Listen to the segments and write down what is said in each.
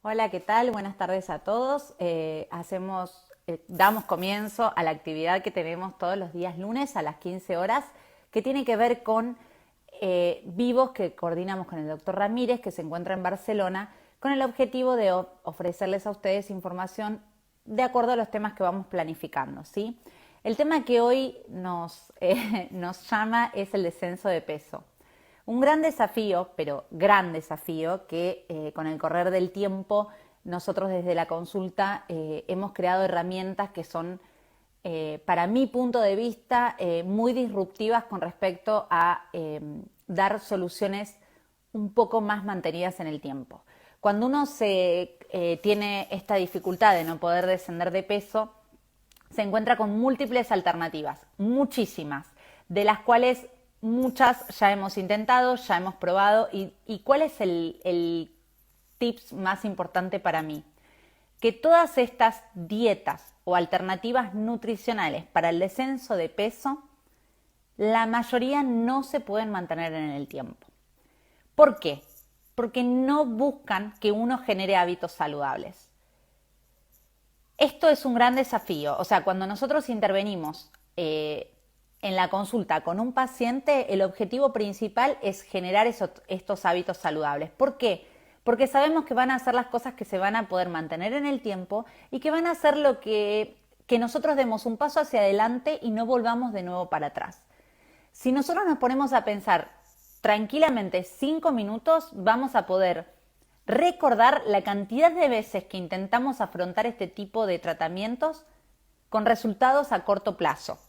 Hola, ¿qué tal? Buenas tardes a todos. Damos comienzo a la actividad que tenemos todos los días lunes a las 15 horas, que tiene que ver con vivos que coordinamos con el doctor Ramírez, que se encuentra en Barcelona, con el objetivo de ofrecerles a ustedes información de acuerdo a los temas que vamos planificando, ¿sí? El tema que hoy nos llama es el descenso de peso. Un gran desafío, pero gran desafío, que con el correr del tiempo nosotros desde la consulta hemos creado herramientas que son, para mi punto de vista, muy disruptivas con respecto a dar soluciones un poco más mantenidas en el tiempo. Cuando uno tiene esta dificultad de no poder descender de peso, se encuentra con múltiples alternativas, muchísimas, de las cuales muchas ya hemos intentado, ya hemos probado. ¿Y cuál es el tips más importante para mí? Que todas estas dietas o alternativas nutricionales para el descenso de peso, la mayoría no se pueden mantener en el tiempo. ¿Por qué? Porque no buscan que uno genere hábitos saludables. Esto es un gran desafío. O sea, cuando nosotros intervenimos en la consulta con un paciente, el objetivo principal es generar estos hábitos saludables. ¿Por qué? Porque sabemos que van a hacer las cosas que se van a poder mantener en el tiempo y que van a hacer lo que nosotros demos un paso hacia adelante y no volvamos de nuevo para atrás. Si nosotros nos ponemos a pensar tranquilamente 5 minutos, vamos a poder recordar la cantidad de veces que intentamos afrontar este tipo de tratamientos con resultados a corto plazo.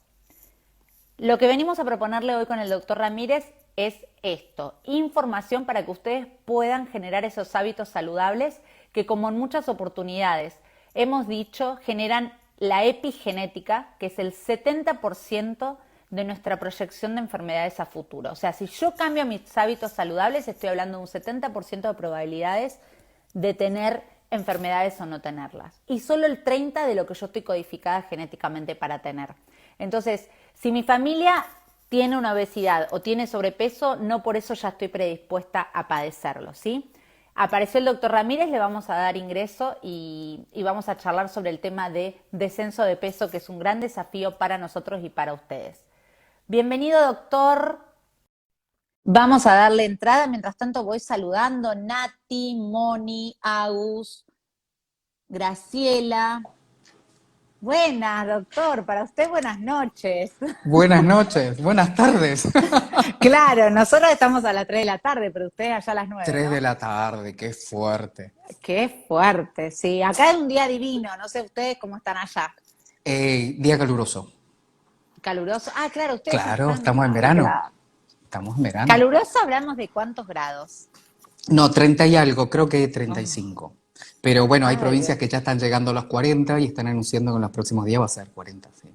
Lo que venimos a proponerle hoy con el doctor Ramírez es esto: información para que ustedes puedan generar esos hábitos saludables que, como en muchas oportunidades hemos dicho, generan la epigenética, que es el 70% de nuestra proyección de enfermedades a futuro. O sea, si yo cambio mis hábitos saludables, estoy hablando de un 70% de probabilidades de tener enfermedades o no tenerlas. Y solo el 30% de lo que yo estoy codificada genéticamente para tener. Entonces, si mi familia tiene una obesidad o tiene sobrepeso, no por eso ya estoy predispuesta a padecerlo, ¿sí? Apareció el doctor Ramírez, le vamos a dar ingreso y vamos a charlar sobre el tema de descenso de peso, que es un gran desafío para nosotros y para ustedes. Bienvenido, doctor. Vamos a darle entrada. Mientras tanto voy saludando. Nati, Moni, Agus, Graciela. Buenas, doctor. Para usted, buenas noches. Buenas noches, buenas tardes. Claro, nosotros estamos a las 3 de la tarde, pero usted allá a las 9, 3 de ¿no? la tarde, qué fuerte. Qué fuerte, sí. Acá es un día divino. No sé ustedes cómo están allá. Día caluroso. Caluroso. Ah, claro, ustedes Claro, están. estamos en Ay, verano. claro. Estamos en verano. Caluroso, hablamos de cuántos grados. No, 30 y algo, creo que Oh, 35. Pero bueno, hay ay, provincias Dios. que ya están llegando a los 40 y están anunciando que en los próximos días va a ser 40, sí.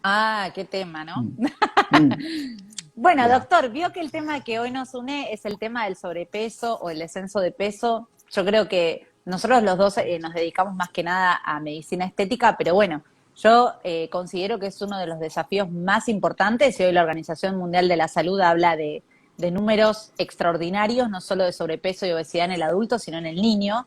Ah, qué tema, ¿no? Mm, mm, Bueno, ya. doctor, vio que el tema que hoy nos une es el tema del sobrepeso o el descenso de peso. Yo creo que nosotros los dos nos dedicamos más que nada a medicina estética, pero bueno, yo considero que es uno de los desafíos más importantes y hoy la Organización Mundial de la Salud habla de números extraordinarios, no solo de sobrepeso y obesidad en el adulto, sino en el niño.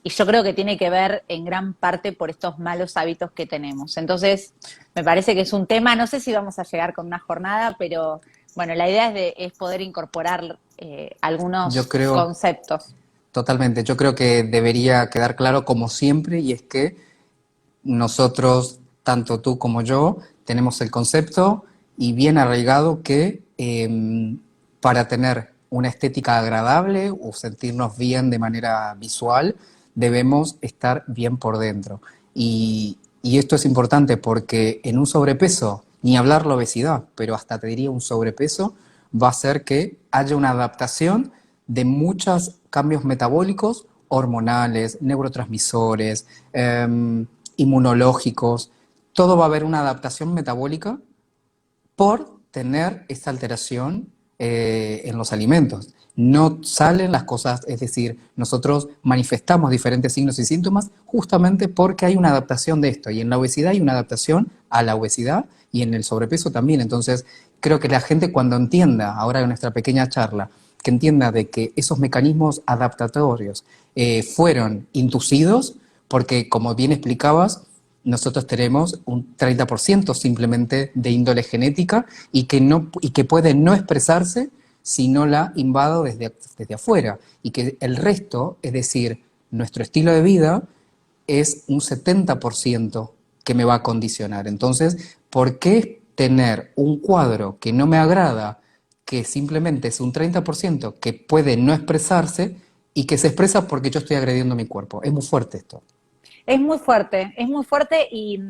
Y yo creo que tiene que ver en gran parte por estos malos hábitos que tenemos. Entonces, me parece que es un tema, no sé si vamos a llegar con una jornada, pero bueno, la idea es poder incorporar Yo algunos creo, conceptos. totalmente, yo creo que debería quedar claro como siempre, y es que nosotros, tanto tú como yo, tenemos el concepto y bien arraigado que para tener una estética agradable o sentirnos bien de manera visual, debemos estar bien por dentro. Y esto es importante porque en un sobrepeso, ni hablar la obesidad, pero hasta te diría un sobrepeso, va a hacer que haya una adaptación de muchos cambios metabólicos, hormonales, neurotransmisores, inmunológicos, todo va a haber una adaptación metabólica por tener esta alteración en los alimentos. No salen las cosas, es decir, nosotros manifestamos diferentes signos y síntomas justamente porque hay una adaptación de esto. Y en la obesidad hay una adaptación a la obesidad y en el sobrepeso también. Entonces, creo que la gente cuando entienda, ahora en nuestra pequeña charla, que entienda de que esos mecanismos adaptatorios fueron inducidos, porque como bien explicabas, nosotros tenemos un 30% simplemente de índole genética y que puede no expresarse si no la invado desde afuera. Y que el resto, es decir, nuestro estilo de vida, es un 70% que me va a condicionar. Entonces, ¿por qué tener un cuadro que no me agrada, que simplemente es un 30% que puede no expresarse y que se expresa porque yo estoy agrediendo mi cuerpo? Es muy fuerte esto. Es muy fuerte y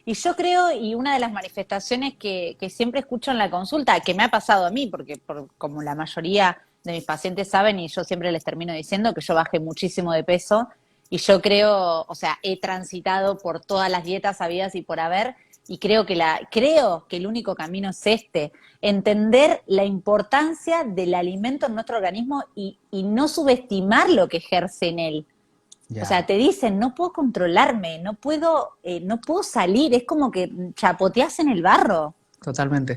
yo creo, y una de las manifestaciones que siempre escucho en la consulta, que me ha pasado a mí, porque como la mayoría de mis pacientes saben, y yo siempre les termino diciendo que yo bajé muchísimo de peso, y yo creo, o sea, he transitado por todas las dietas habidas y por haber, y creo que el único camino es este, entender la importancia del alimento en nuestro organismo y no subestimar lo que ejerce en él. O sea, Ya. te dicen, no puedo controlarme, no puedo salir, es como que chapoteas en el barro. Totalmente.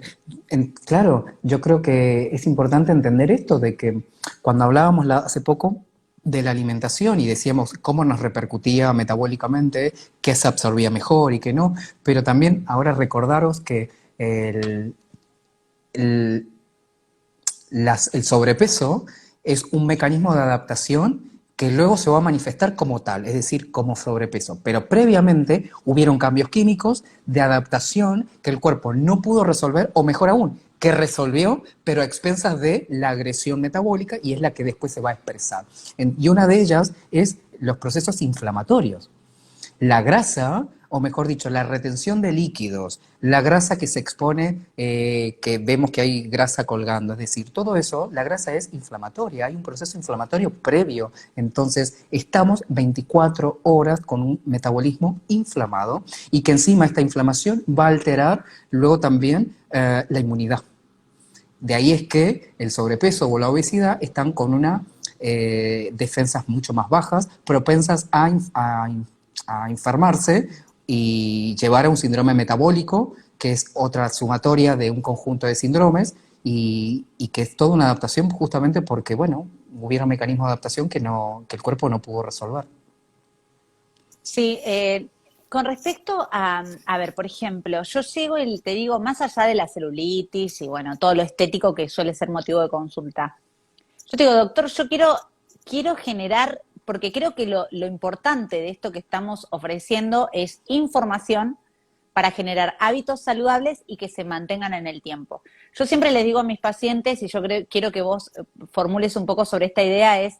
Claro, yo creo que es importante entender esto de que cuando hablábamos hace poco de la alimentación y decíamos cómo nos repercutía metabólicamente, qué se absorbía mejor y qué no, pero también ahora recordaros que el, el- el sobrepeso es un mecanismo de adaptación que luego se va a manifestar como tal, es decir, como sobrepeso. Pero previamente hubieron cambios químicos de adaptación que el cuerpo no pudo resolver, o mejor aún, que resolvió, pero a expensas de la agresión metabólica y es la que después se va a expresar. Y una de ellas es los procesos inflamatorios. La grasa, o mejor dicho, la retención de líquidos, la grasa que se expone, que vemos que hay grasa colgando, es decir, todo eso, la grasa es inflamatoria, hay un proceso inflamatorio previo, entonces estamos 24 horas con un metabolismo inflamado y que encima esta inflamación va a alterar luego también la inmunidad. De ahí es que el sobrepeso o la obesidad están con una defensas mucho más bajas, propensas a enfermarse y llevar a un síndrome metabólico, que es otra sumatoria de un conjunto de síndromes, y que es toda una adaptación justamente porque, bueno, hubiera mecanismos de adaptación que el cuerpo no pudo resolver. Sí, con respecto a ver, por ejemplo, yo llego y te digo, más allá de la celulitis y bueno, todo lo estético que suele ser motivo de consulta, yo te digo, doctor, quiero generar, porque creo que lo importante de esto que estamos ofreciendo es información para generar hábitos saludables y que se mantengan en el tiempo. Yo siempre les digo a mis pacientes, y quiero que vos formules un poco sobre esta idea, es,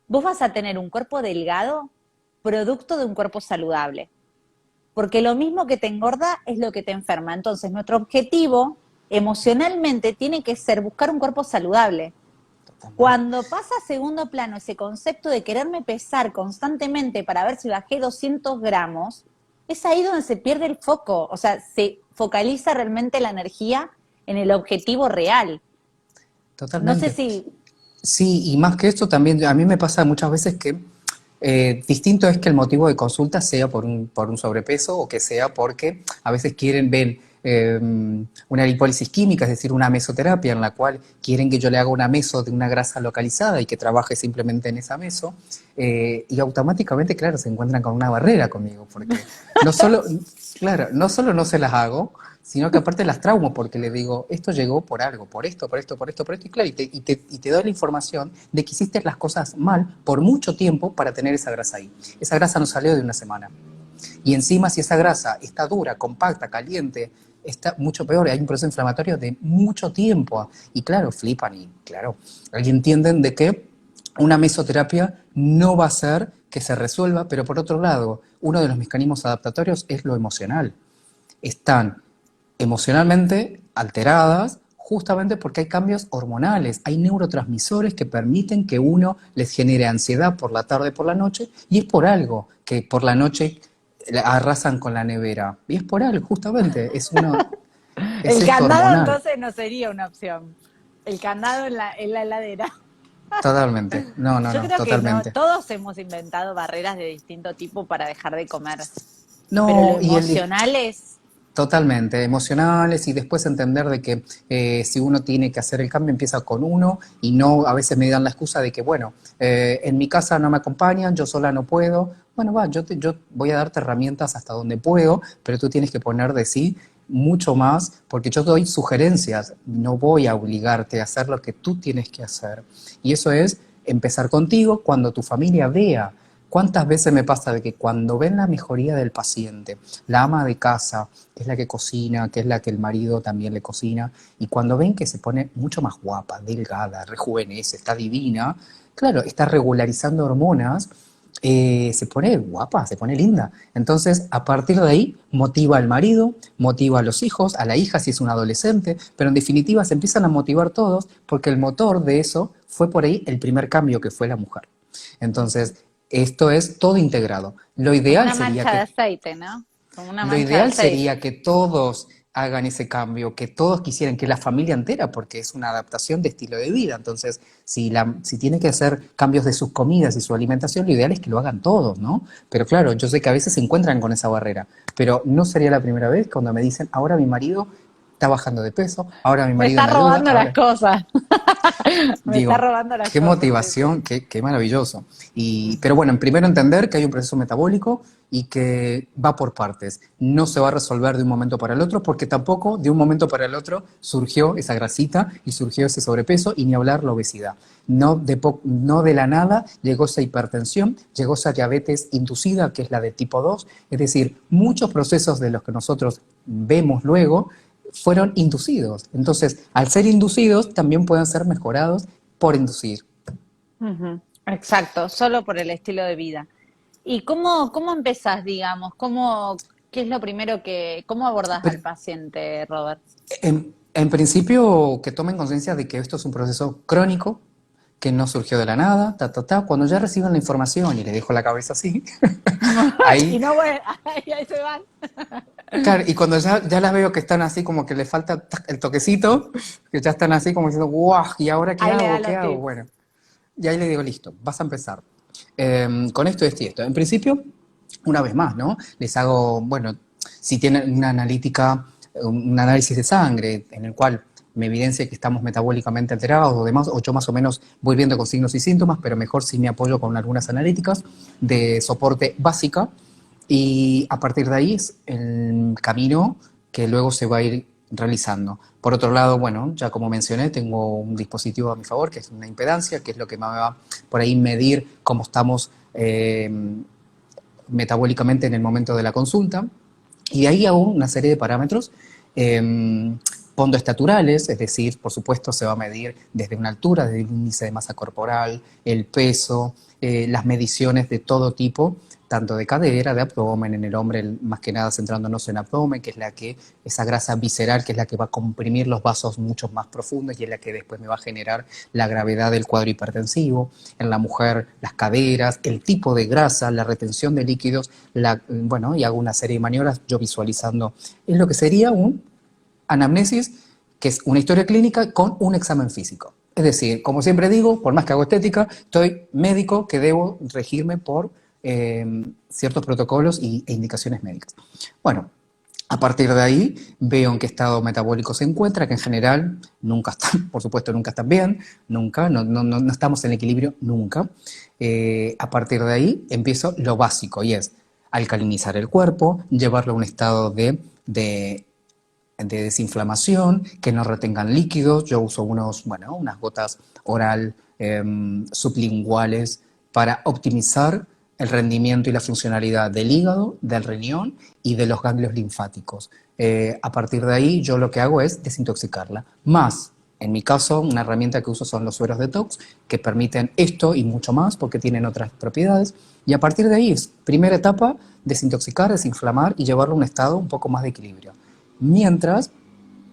vos vas a tener un cuerpo delgado producto de un cuerpo saludable, porque lo mismo que te engorda es lo que te enferma. Entonces, nuestro objetivo emocionalmente tiene que ser buscar un cuerpo saludable. Totalmente. Cuando pasa a segundo plano ese concepto de quererme pesar constantemente para ver si bajé 200 gramos, es ahí donde se pierde el foco, o sea, se focaliza realmente la energía en el objetivo real. No sé Totalmente. si, Sí, y más que esto también, a mí me pasa muchas veces que distinto es que el motivo de consulta sea por un sobrepeso o que sea porque a veces quieren ver una lipólisis química, es decir, una mesoterapia en la cual quieren que yo le haga una meso de una grasa localizada y que trabaje simplemente en esa meso, y automáticamente, claro, se encuentran con una barrera conmigo, porque no solo, claro, no solo no se las hago, sino que aparte las traumo porque le digo, esto llegó por algo, por esto, por esto, por esto, por esto, y claro, y te doy la información de que hiciste las cosas mal por mucho tiempo para tener esa grasa ahí. Esa grasa no salió de una semana. Y encima si esa grasa está dura, compacta, caliente, está mucho peor, hay un proceso inflamatorio de mucho tiempo. Y claro, flipan y claro, ahí entienden de que una mesoterapia no va a ser que se resuelva, pero por otro lado, uno de los mecanismos adaptatorios es lo emocional. Están emocionalmente alteradas justamente porque hay cambios hormonales, hay neurotransmisores que permiten que uno les genere ansiedad por la tarde, por la noche, y es por algo que por la noche arrasan con la nevera. Y es por algo, justamente, es el esto candado hormonal. entonces no sería una opción. El candado en la heladera. Totalmente. No, no, Yo no, creo que no, totalmente. todos hemos inventado barreras de distinto tipo para dejar de comer, pero lo No, y el, emocional es... Totalmente, emocionales y después entender de que si uno tiene que hacer el cambio empieza con uno y no a veces me dan la excusa de que bueno, en mi casa no me acompañan, yo sola no puedo. Bueno, va, yo voy a darte herramientas hasta donde puedo, pero tú tienes que poner de sí mucho más porque yo doy sugerencias, no voy a obligarte a hacer lo que tú tienes que hacer. Y eso es empezar contigo cuando tu familia vea. ¿Cuántas veces me pasa de que cuando ven la mejoría del paciente, la ama de casa, que es la que cocina, que es la que el marido también le cocina, y cuando ven que se pone mucho más guapa, delgada, rejuvenece, está divina, claro, está regularizando hormonas, se pone guapa, se pone linda. Entonces, a partir de ahí, motiva al marido, motiva a los hijos, a la hija si es un adolescente, pero en definitiva se empiezan a motivar todos porque el motor de eso fue por ahí el primer cambio que fue la mujer. Entonces, esto es todo integrado. Como una mancha de aceite, ¿no? Como una Lo mancha de ideal aceite. sería que todos hagan ese cambio, que todos quisieran, que la familia entera, porque es una adaptación de estilo de vida. Entonces, si tiene que hacer cambios de sus comidas y su alimentación, lo ideal es que lo hagan todos, ¿no? Pero claro, yo sé que a veces se encuentran con esa barrera, pero no sería la primera vez cuando me dicen, ahora mi marido está bajando de peso, ahora mi Me marido está me ayuda, robando las ahora cosas. Me está digo, robando las qué cosas, sí, sí. motivación, qué maravilloso. Pero bueno, primero entender que hay un proceso metabólico y que va por partes. No se va a resolver de un momento para el otro, porque tampoco de un momento para el otro surgió esa grasita y surgió ese sobrepeso y ni hablar la obesidad. No de la nada llegó esa hipertensión, llegó esa diabetes inducida, que es la de tipo 2. Es decir, muchos procesos de los que nosotros vemos luego fueron inducidos. Entonces, al ser inducidos, también pueden ser mejorados por inducir. Ujú, exacto, solo por el estilo de vida. ¿Y cómo empezás, digamos? ¿Qué es lo primero cómo abordás al Pero, paciente, Robert? en principio, que tomen conciencia de que esto es un proceso crónico, que no surgió de la nada, Cuando ya reciben la información y les dejo la cabeza así, Y ahí, no, bueno, ahí se van. claro, y cuando ya las veo que están así como que les falta el toquecito, que ya están así como diciendo, guau, ¿y ahora qué Ahí le da hago? ¿Qué los hago? tips. Bueno, y ahí le digo, listo, vas a empezar. Con esto, esto y esto. En principio, una vez más, ¿no? Les hago, bueno, si tienen una analítica, un análisis de sangre en el cual me evidencia que estamos metabólicamente alterados o demás, o yo más o menos voy viendo con signos y síntomas, pero mejor si me apoyo con algunas analíticas de soporte básica y a partir de ahí es el camino que luego se va a ir realizando. Por otro lado, bueno, ya como mencioné, tengo un dispositivo a mi favor, que es una impedancia, que es lo que me va por ahí medir cómo estamos metabólicamente en el momento de la consulta. Y ahí hago una serie de parámetros pondoestaturales, es decir, por supuesto se va a medir desde una altura, desde el índice de masa corporal, el peso, las mediciones de todo tipo, tanto de cadera, de abdomen, en el hombre más que nada centrándonos en abdomen, que es esa grasa visceral que es la que va a comprimir los vasos mucho más profundos y es la que después me va a generar la gravedad del cuadro hipertensivo. En la mujer, las caderas, el tipo de grasa, la retención de líquidos, bueno, y hago una serie de maniobras yo visualizando. Es lo que sería un anamnesis, que es una historia clínica con un examen físico. Es decir, como siempre digo, por más que hago estética, estoy médico que debo regirme por ciertos protocolos e indicaciones médicas. Bueno, a partir de ahí veo en qué estado metabólico se encuentra, que en general nunca están, por supuesto, nunca están bien, nunca, no estamos en equilibrio nunca. A partir de ahí empiezo lo básico y es alcalinizar el cuerpo, llevarlo a un estado de desinflamación, que no retengan líquidos. Yo uso unas gotas oral sublinguales para optimizar el rendimiento y la funcionalidad del hígado, del riñón y de los ganglios linfáticos. A partir de ahí yo lo que hago es desintoxicarla. Más, en mi caso, una herramienta que uso son los sueros detox, que permiten esto y mucho más porque tienen otras propiedades. Y a partir de ahí es, primera etapa, desintoxicar, desinflamar y llevarlo a un estado un poco más de equilibrio. Mientras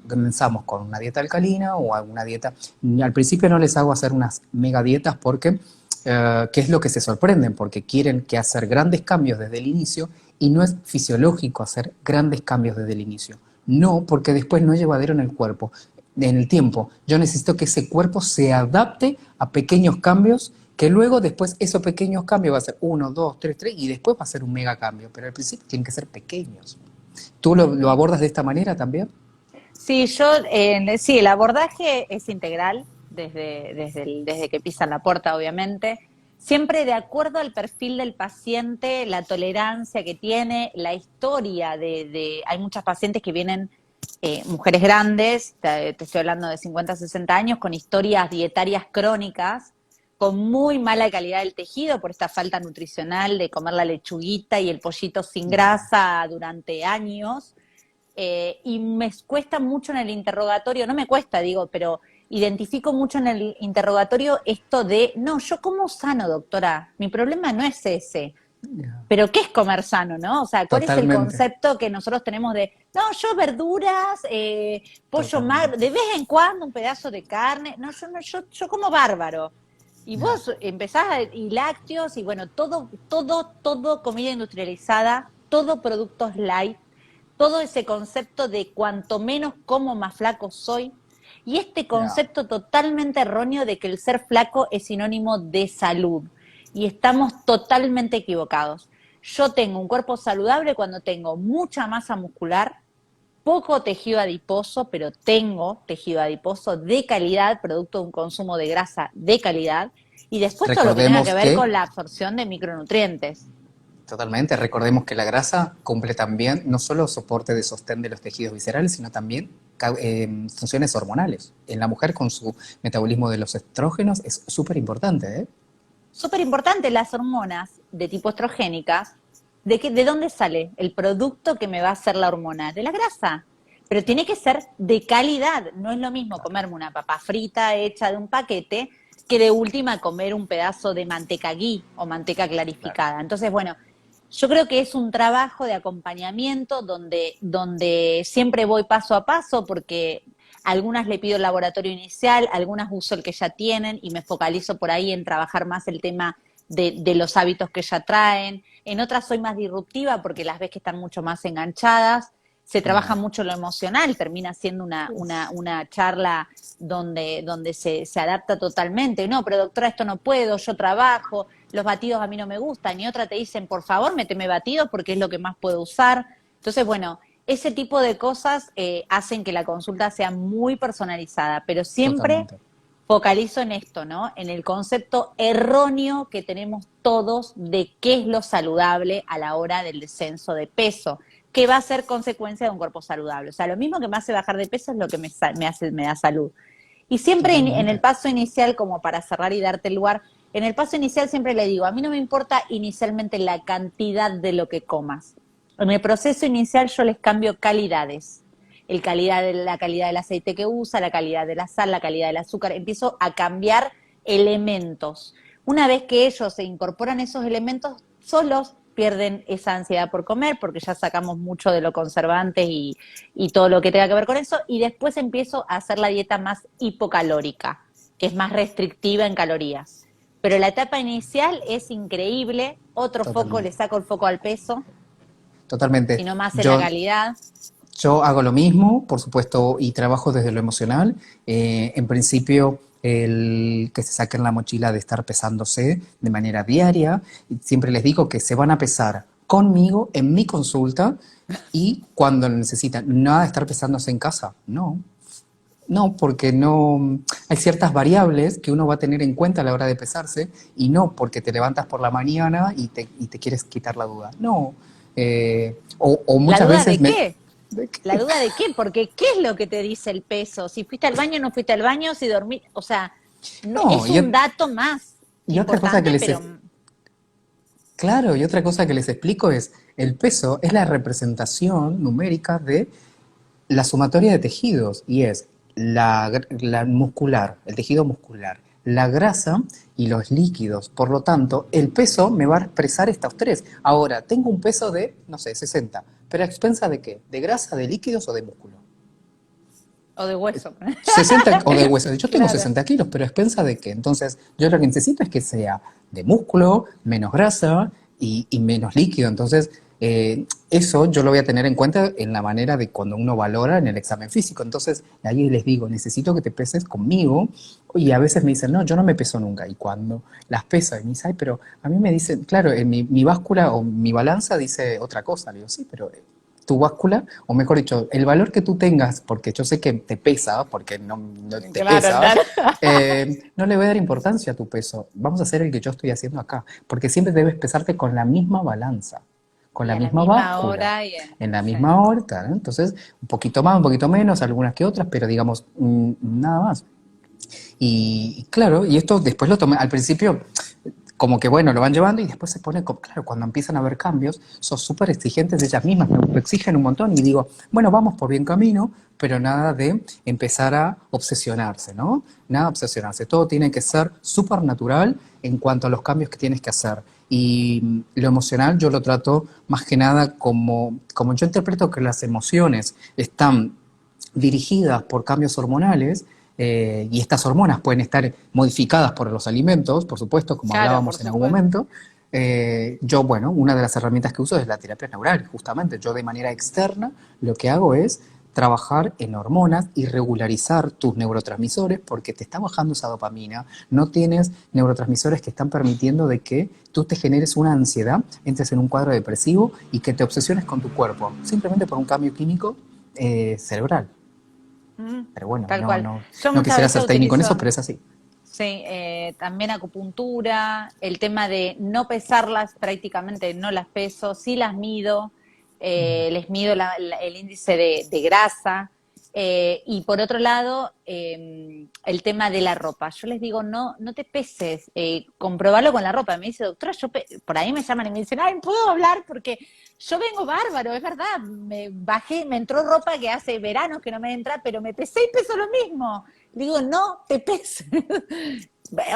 comenzamos con una dieta alcalina o alguna dieta, al principio no les hago hacer unas mega dietas porque, ¿qué es lo que se sorprenden? Porque quieren que hacer grandes cambios desde el inicio y no es fisiológico hacer grandes cambios desde el inicio. No, porque después no es llevadero en el cuerpo, en el tiempo. Yo necesito que ese cuerpo se adapte a pequeños cambios que luego después esos pequeños cambios va a ser uno, dos, tres, y después va a ser un mega cambio, pero al principio tienen que ser pequeños. ¿Tú lo abordas de esta manera también? Sí, sí, el abordaje es integral desde que pisan la puerta, obviamente. Siempre de acuerdo al perfil del paciente, la tolerancia que tiene, la historia hay muchas pacientes que vienen, mujeres grandes, te estoy hablando de 50, 60 años, con historias dietarias crónicas, con muy mala calidad del tejido por esta falta nutricional de comer la lechuguita y el pollito sin grasa durante años. Y me cuesta mucho en el interrogatorio, no me cuesta, digo, pero identifico mucho en el interrogatorio esto de, no, yo como sano, doctora, mi problema no es ese, Ya. pero ¿qué es comer sano, no? O sea, ¿cuál es el Totalmente, concepto que nosotros tenemos de, no, yo verduras, pollo magro, totalmente. de vez en cuando un pedazo de carne, no, yo como bárbaro. Y Ya. vos y lácteos, y bueno, todo comida industrializada, todo productos light, todo ese concepto de cuanto menos como, más flaco soy, y este Ya. concepto totalmente erróneo de que el ser flaco es sinónimo de salud. Y estamos totalmente equivocados. Yo tengo un cuerpo saludable cuando tengo mucha masa muscular, poco tejido adiposo, pero tengo tejido adiposo de calidad, producto de un consumo de grasa de calidad, y después todo lo que tenga que Recordemos ver que con la absorción de micronutrientes. Totalmente. Recordemos que la grasa cumple también no solo soporte de sostén de los tejidos viscerales, sino también funciones hormonales. En la mujer con su metabolismo de los estrógenos es súper importante, ¿eh? Súper importante, las hormonas de tipo estrogénicas, ¿de dónde sale el producto que me va a hacer la hormona? De la grasa. Pero tiene que ser de calidad. No es lo mismo comerme una papa frita hecha de un paquete que de última comer un pedazo de manteca ghee o manteca Claro. clarificada. Entonces, bueno, yo creo que es un trabajo de acompañamiento donde siempre voy paso a paso porque algunas le pido el laboratorio inicial, algunas uso el que ya tienen y me focalizo por ahí en trabajar más el tema de los hábitos que ya traen. En otras soy más disruptiva porque las ves que están mucho más enganchadas. Se trabaja Ya. mucho lo emocional, termina siendo una charla donde se adapta totalmente. No, pero doctora, esto no puedo, yo trabajo, los batidos a mí no me gustan. Y otra te dicen, por favor, méteme batidos porque es lo que más puedo usar. Entonces, bueno, ese tipo de cosas hacen que la consulta sea muy personalizada, pero siempre Totalmente. focalizo en esto, ¿no? En el concepto erróneo que tenemos todos de qué es lo saludable a la hora del descenso de peso, que va a ser consecuencia de un cuerpo saludable. O sea, lo mismo que me hace bajar de peso es lo que me da salud. Y siempre en el Totalmente. paso inicial, como para cerrar y darte el lugar, en el paso inicial siempre le digo, a mí no me importa inicialmente la cantidad de lo que comas. En el proceso inicial yo les cambio calidades. La calidad del aceite que usa, la calidad de la sal, la calidad del azúcar. Empiezo a cambiar elementos. Una vez que ellos se incorporan esos elementos, solos pierden esa ansiedad por comer, porque ya sacamos mucho de lo conservantes y todo lo que tenga que ver con eso, y después empiezo a hacer la dieta más hipocalórica, que es más restrictiva en calorías. Pero la etapa inicial es increíble, otro foco, le Totalmente. saco el foco al peso, Totalmente. sino más en la Yo, calidad. Yo hago lo mismo, por supuesto, y trabajo desde lo emocional. En principio, el que se saquen la mochila de estar pesándose de manera diaria. Y siempre les digo que se van a pesar conmigo en mi consulta y cuando lo necesitan. Nada de estar pesándose en casa, no. No, porque no hay ciertas variables que uno va a tener en cuenta a la hora de pesarse y no porque te levantas por la mañana y te quieres quitar la duda. No. O ¿La muchas duda veces de me, qué? ¿La duda de qué? Porque ¿qué es lo que te dice el peso? Si fuiste al baño, no fuiste al baño, si dormiste, o sea, no, No, es un dato más y otra cosa que importante, pero claro, y otra cosa que les explico es, el peso es la representación numérica de la sumatoria de tejidos, y es la muscular, el tejido muscular, la grasa y los líquidos. Por lo tanto, el peso me va a expresar estos tres. Ahora, tengo un peso de, no sé, 60, pero ¿a expensa de qué? ¿De grasa, de líquidos o de músculo? o de hueso. 60 o de hueso. Yo tengo Claro. 60 kilos, pero ¿a expensa de qué? Entonces, yo lo que necesito es que sea de músculo, menos grasa y menos líquido. Entonces, eso yo lo voy a tener en cuenta en la manera de cuando uno valora en el examen físico. Entonces, ahí les digo, necesito que te peses conmigo. Y a veces me dicen, no, yo no me peso nunca. Y cuando las peso, y me dicen, ay, pero a mí me dicen, claro, en mi báscula o mi balanza dice otra cosa. Le digo, sí, pero tu báscula, o mejor dicho, el valor que tú tengas, porque yo sé que te pesa, porque no te Claro, pesa, claro. no le voy a dar importancia a tu peso. Vamos a hacer el que yo estoy haciendo acá, porque siempre debes pesarte con la misma balanza, con Y la a la misma misma báscula, hora en la sí. misma hora, ¿no? Entonces, un poquito más, un poquito menos, algunas que otras, pero digamos, nada más. Y claro, y esto después lo tomé, al principio como que bueno, lo van llevando y después se pone, claro, cuando empiezan a haber cambios, son súper exigentes de ellas mismas, me exigen un montón y digo, bueno, vamos por bien camino, pero nada de empezar a obsesionarse, ¿no? Nada de obsesionarse, todo tiene que ser súper natural en cuanto a los cambios que tienes que hacer. Y lo emocional yo lo trato más que nada como yo interpreto que las emociones están dirigidas por cambios hormonales, y estas hormonas pueden estar modificadas por los alimentos, por supuesto, como Claro, por hablábamos en algún supuesto. momento. Yo, bueno, una de las herramientas que uso es la terapia neural, justamente. Yo de manera externa lo que hago es trabajar en hormonas y regularizar tus neurotransmisores porque te está bajando esa dopamina, no tienes neurotransmisores que están permitiendo de que tú te generes una ansiedad, entres en un cuadro depresivo y que te obsesiones con tu cuerpo, simplemente por un cambio químico cerebral. Mm, Pero bueno, tal cual. Yo no muchas quisiera veces ser técnico en eso, utilizo, pero es así. sí, también acupuntura, el tema de no pesarlas, prácticamente no las peso, sí las mido, les mido el índice de grasa. Y por otro lado, el tema de la ropa. Yo les digo, no, no te peses, comprobalo con la ropa. Me dice, doctora, por ahí me llaman y me dicen, ay, ¿puedo hablar? Porque yo vengo bárbaro, es verdad, me bajé, me entró ropa que hace veranos que no me entra, pero me pesé y peso lo mismo. Digo, no te peses.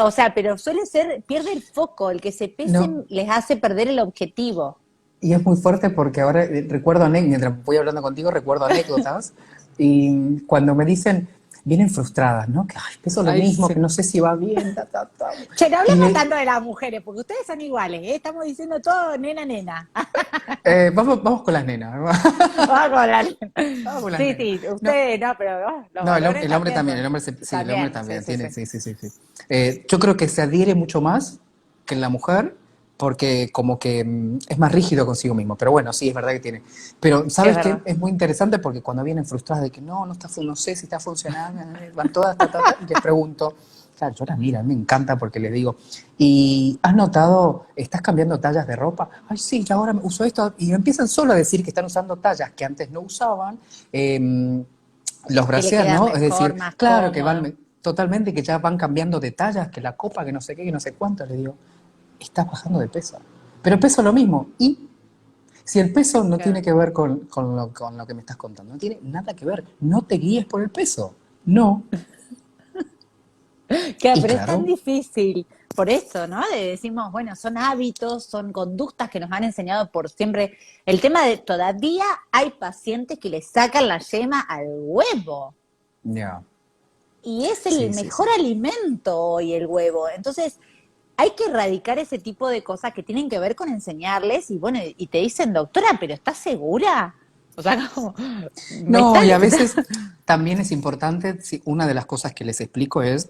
O sea, pero suele ser, pierde el foco, el que se No, pesen les hace perder el objetivo. y es muy fuerte porque ahora recuerdo anécdotas, mientras voy hablando contigo, recuerdo anécdotas, y cuando me dicen, vienen frustradas, ¿no? Que, ay, peso lo Ay, mismo, que sí. no sé si va bien, ta, ta, ta. Che, no Y hablemos tanto de las mujeres, porque ustedes son iguales, ¿eh? Estamos diciendo todo nena, nena. vamos con las nenas, Vamos a hablar. vamos con las Sí, nenas. sí, No, ustedes no, pero los no, varones el hombre también también, son. sí, el hombre También, sí, también sí, sí. tiene, sí, sí, sí, sí. Yo creo que se adhiere mucho más que en la mujer, porque como que es más rígido consigo mismo, pero bueno, sí, es verdad que tiene. Pero, Es ¿sabes qué? verdad. Es muy interesante porque cuando vienen frustradas de que no sé si está funcionando, van todas, ta, ta, ta, y les pregunto, claro, yo las miro, a mí me encanta porque les digo, ¿y has notado, estás cambiando tallas de ropa? Ay, sí, ahora uso esto, y empiezan solo a decir que están usando tallas que antes no usaban, los Que le brasier, queda ¿no? Es mejor, decir, más claro que cómodo. van totalmente, que ya van cambiando de tallas, que la copa, que no sé qué, que no sé cuánto, le digo, estás bajando de peso. Pero peso lo mismo. Y si el peso no tiene Claro. que ver con lo que me estás contando, no tiene nada que ver, no te guíes por el peso. No. Claro, Y pero es tan claro, difícil. Por eso, ¿no? Decimos, bueno, son hábitos, son conductas que nos han enseñado por siempre. El tema de todavía hay pacientes que le sacan la yema al huevo. ya, Y es el sí, sí, sí. mejor alimento hoy el huevo. Entonces, hay que erradicar ese tipo de cosas que tienen que ver con enseñarles y bueno, y te dicen, doctora, pero ¿estás segura? O sea, como, me No, están... y a veces también es importante, sí, una de las cosas que les explico es,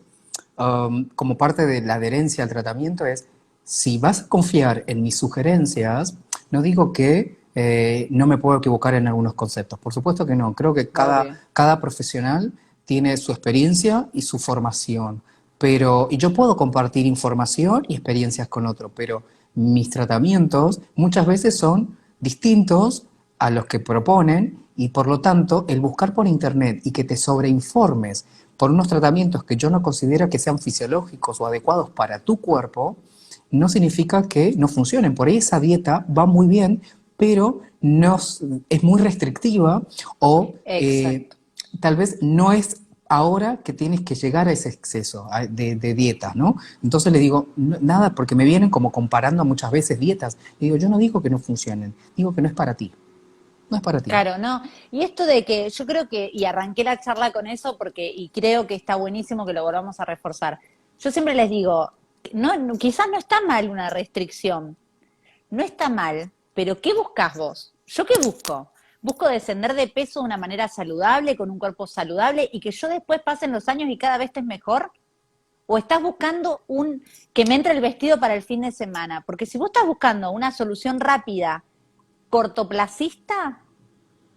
como parte de la adherencia al tratamiento, es, si vas a confiar en mis sugerencias, no digo que no me puedo equivocar en algunos conceptos, por supuesto que no, creo que Obvio. cada profesional tiene su experiencia y su formación, y yo puedo compartir información y experiencias con otro, pero mis tratamientos muchas veces son distintos a los que proponen y por lo tanto el buscar por internet y que te sobreinformes por unos tratamientos que yo no considero que sean fisiológicos o adecuados para tu cuerpo, no significa que no funcionen. Por ahí esa dieta va muy bien, pero no, es muy restrictiva o Exacto. tal vez no es ahora que tienes que llegar a ese exceso de dietas, ¿no? Entonces le digo, nada, porque me vienen como comparando muchas veces dietas. Le digo, yo no digo que no funcionen, digo que no es para ti. No es para ti. Claro, no. Y esto de que yo creo que, y arranqué la charla con eso porque, y creo que está buenísimo que lo volvamos a reforzar. Yo siempre les digo, quizás no está mal una restricción, no está mal, pero ¿qué buscas vos? ¿Yo qué busco? Busco descender de peso de una manera saludable, con un cuerpo saludable, y que yo después pasen los años y cada vez estés mejor. ¿O estás buscando que me entre el vestido para el fin de semana? Porque si vos estás buscando una solución rápida, cortoplacista,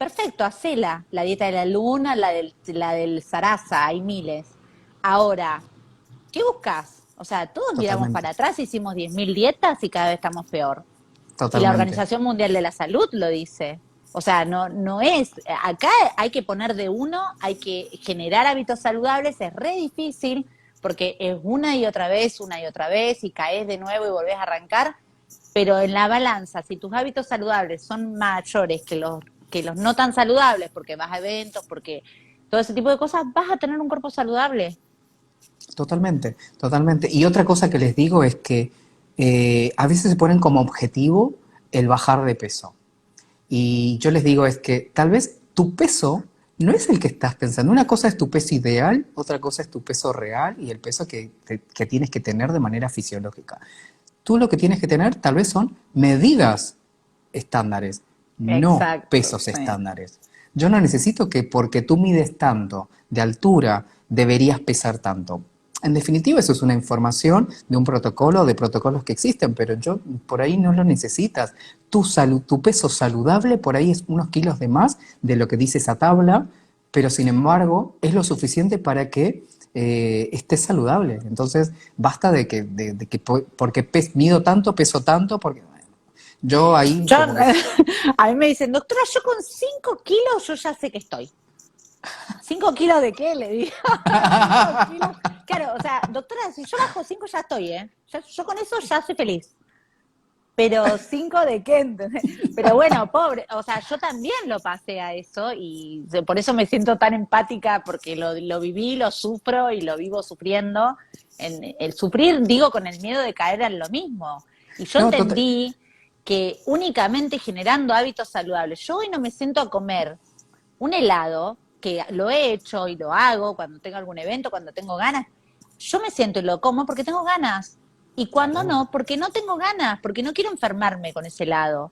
perfecto, hacela. La dieta de la luna, la del Sarasa, hay miles. Ahora, ¿qué buscas? O sea, todos miramos Totalmente, para atrás, hicimos 10.000 dietas y cada vez estamos peor. Y la totalmente. Organización Mundial de la Salud lo dice. O sea, no es, acá hay que poner de uno, hay que generar hábitos saludables, es re difícil porque es una y otra vez y caes de nuevo y volvés a arrancar, pero en la balanza, si tus hábitos saludables son mayores que los no tan saludables, porque vas a eventos, porque todo ese tipo de cosas, vas a tener un cuerpo saludable. Totalmente, totalmente. Y otra cosa que les digo es que a veces se ponen como objetivo el bajar de peso. Y yo les digo es que tal vez tu peso no es el que estás pensando. Una cosa es tu peso ideal, otra cosa es tu peso real y el peso que tienes que tener de manera fisiológica. Tú lo que tienes que tener tal vez son medidas estándares, no Exacto, pesos sí. estándares. Yo no necesito que porque tú mides tanto de altura deberías pesar tanto. En definitiva, eso es una información de un protocolo, de protocolos que existen, pero yo por ahí no lo necesitas. Tu peso saludable por ahí es unos kilos de más de lo que dice esa tabla, pero sin embargo es lo suficiente para que estés saludable. Entonces, basta de que porque mido tanto, peso tanto, porque bueno, yo ahí Yo, como que a mí me dicen, doctora, yo con 5 kilos yo ya sé que estoy. ¿5 kilos de qué? Le digo. 5 kilos. Claro, o sea, doctora, si yo bajo 5 ya estoy, ¿eh? Yo con eso ya soy feliz. Pero 5 de qué, ¿entendés? Pero bueno, pobre, o sea, yo también lo pasé a eso y por eso me siento tan empática porque lo viví, lo sufro y lo vivo sufriendo. El sufrir, digo, con el miedo de caer en lo mismo. Y yo no, total, entendí que únicamente generando hábitos saludables, yo hoy no me siento a comer un helado, que lo he hecho y lo hago cuando tengo algún evento, cuando tengo ganas, yo me siento y lo como porque tengo ganas. Y cuando claro, no, porque no tengo ganas, porque no quiero enfermarme con ese helado.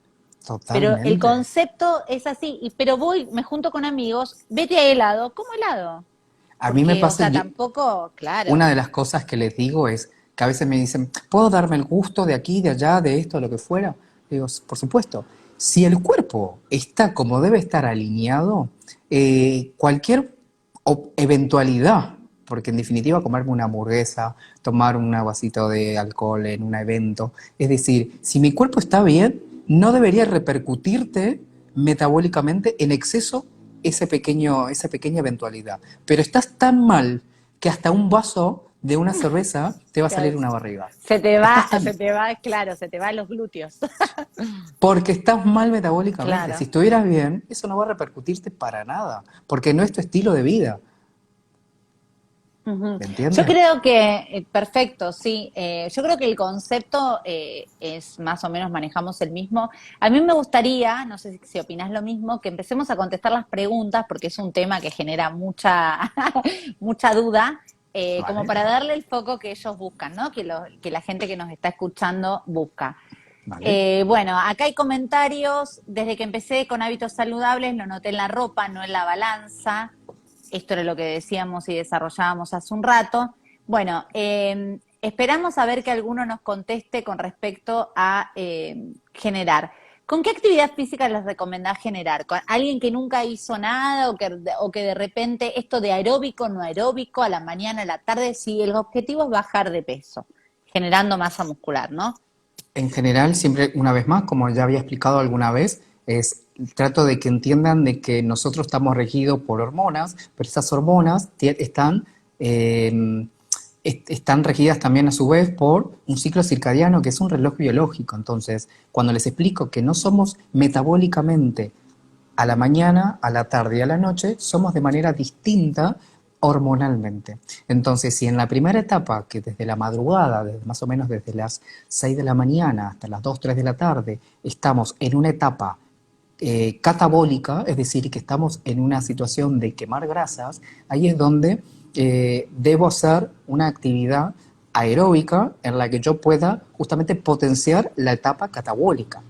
Pero el totalmente. concepto es así, pero voy, me junto con amigos, vete a helado, como helado. A mí me Porque, o pasa, sea, tampoco, una claro. de las cosas que les digo es que a veces me dicen, ¿puedo darme el gusto de aquí, de allá, de esto, de lo que fuera? Digo, por supuesto. Si el cuerpo está como debe estar alineado, cualquier eventualidad, porque en definitiva comerme una hamburguesa, tomar un vasito de alcohol en un evento, es decir, si mi cuerpo está bien, no debería repercutirte metabólicamente en exceso esa pequeña eventualidad. Pero estás tan mal que hasta un vaso de una cerveza te va a salir una barriga. Estás tan... Claro, se te va los glúteos. Porque estás mal metabólicamente. Si Claro. estuvieras bien, eso no va a repercutirte para nada, porque no es tu estilo de vida. Ujú. ¿Me Yo entiendes? creo que, perfecto, sí. Yo creo que el concepto es más o menos manejamos el mismo. A mí me gustaría, no sé si opinás lo mismo, que empecemos a contestar las preguntas porque es un tema que genera mucha, mucha duda, como Vale, para darle el foco que ellos buscan, ¿no? Que la gente que nos está escuchando busca. vale, Bueno, acá hay comentarios. Desde que empecé con hábitos saludables, lo noté en la ropa, no en la balanza. Esto era lo que decíamos y desarrollábamos hace un rato. Bueno, esperamos a ver que alguno nos conteste con respecto a generar. ¿Con qué actividad física les recomendás generar? ¿Con alguien que nunca hizo nada o que de repente esto de aeróbico, no aeróbico, a la mañana, a la tarde, si el objetivo es bajar de peso, generando masa muscular, ¿no? en general, siempre, una vez más, como ya había explicado alguna vez, trato de que entiendan de que nosotros estamos regidos por hormonas, pero esas hormonas eh, están regidas también a su vez por un ciclo circadiano que es un reloj biológico. Entonces, cuando les explico que no somos metabólicamente a la mañana, a la tarde y a la noche, somos de manera distinta hormonalmente. Entonces, si en la primera etapa, que desde la madrugada, más o menos desde las 6 de la mañana hasta las 2 3 de la tarde, estamos en una etapa catabólica, es decir, que estamos en una situación de quemar grasas, ahí es donde debo hacer una actividad aeróbica en la que yo pueda justamente potenciar la etapa catabólica,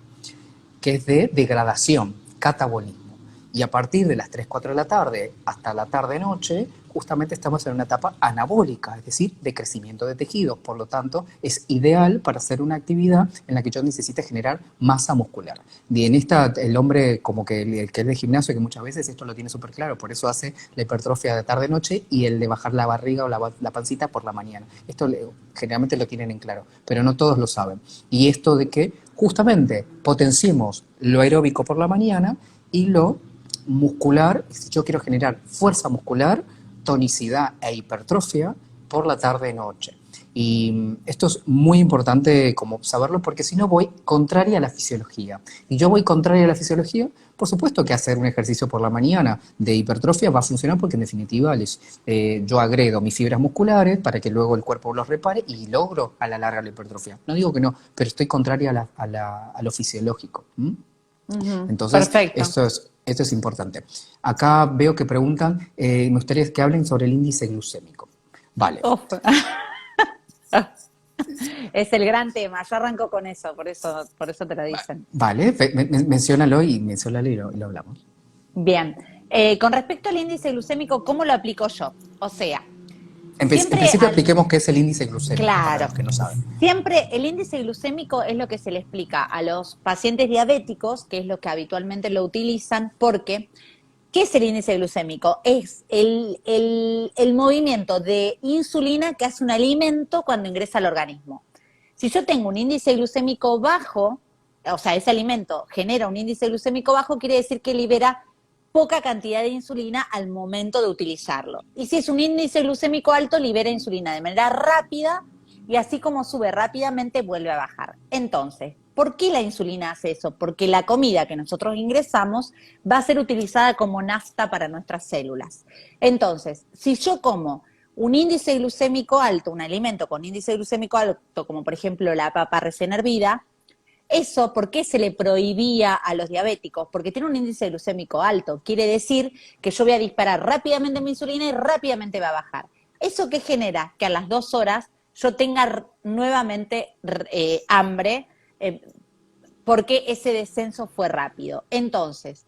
que es de degradación, catabolismo. Y a partir de las 3, 4 de la tarde hasta la tarde-noche, justamente estamos en una etapa anabólica, es decir, de crecimiento de tejidos. Por lo tanto, es ideal para hacer una actividad en la que yo necesite generar masa muscular. Y en esta, el hombre como que el que es de gimnasio, que muchas veces esto lo tiene súper claro, por eso hace la hipertrofia de tarde-noche y el de bajar la barriga o la pancita por la mañana. Esto generalmente lo tienen en claro, pero no todos lo saben. Y esto de que justamente potenciemos lo aeróbico por la mañana y lo muscular, si yo quiero generar fuerza muscular, tonicidad e hipertrofia por la tarde-noche. Y esto es muy importante como saberlo porque si no voy contraria a la fisiología. Y yo voy contraria a la fisiología, por supuesto que hacer un ejercicio por la mañana de hipertrofia va a funcionar porque en definitiva yo agredo mis fibras musculares para que luego el cuerpo los repare y logro a la larga la hipertrofia. No digo que no, pero estoy contraria a lo fisiológico. Entonces, Perfecto. esto es importante. Acá veo que preguntan, me gustaría que hablen sobre el índice glucémico. Vale. Uf. Es el gran tema. Yo arranco con eso, por eso te lo dicen. Vale, menciónalo y lo hablamos. Bien. Con respecto al índice glucémico, ¿cómo lo aplico yo? O sea, En principio apliquemos qué es el índice glucémico, claro, para los que no saben. Siempre el índice glucémico es lo que se le explica a los pacientes diabéticos, que es lo que habitualmente lo utilizan, porque ¿qué es el índice glucémico? Es el movimiento de insulina que hace un alimento cuando ingresa al organismo. Si yo tengo un índice glucémico bajo, o sea, ese alimento genera un índice glucémico bajo, quiere decir que libera poca cantidad de insulina al momento de utilizarlo. Y si es un índice glucémico alto, libera insulina de manera rápida y así como sube rápidamente, vuelve a bajar. Entonces, ¿por qué la insulina hace eso? Porque la comida que nosotros ingresamos va a ser utilizada como nafta para nuestras células. Entonces, si yo como un índice glucémico alto, un alimento con índice glucémico alto, como por ejemplo la papa recién hervida, eso, ¿por qué se le prohibía a los diabéticos? Porque tiene un índice glucémico alto. Quiere decir que yo voy a disparar rápidamente mi insulina y rápidamente va a bajar. ¿Eso qué genera? Que a las 2 horas yo tenga nuevamente hambre porque ese descenso fue rápido. Entonces,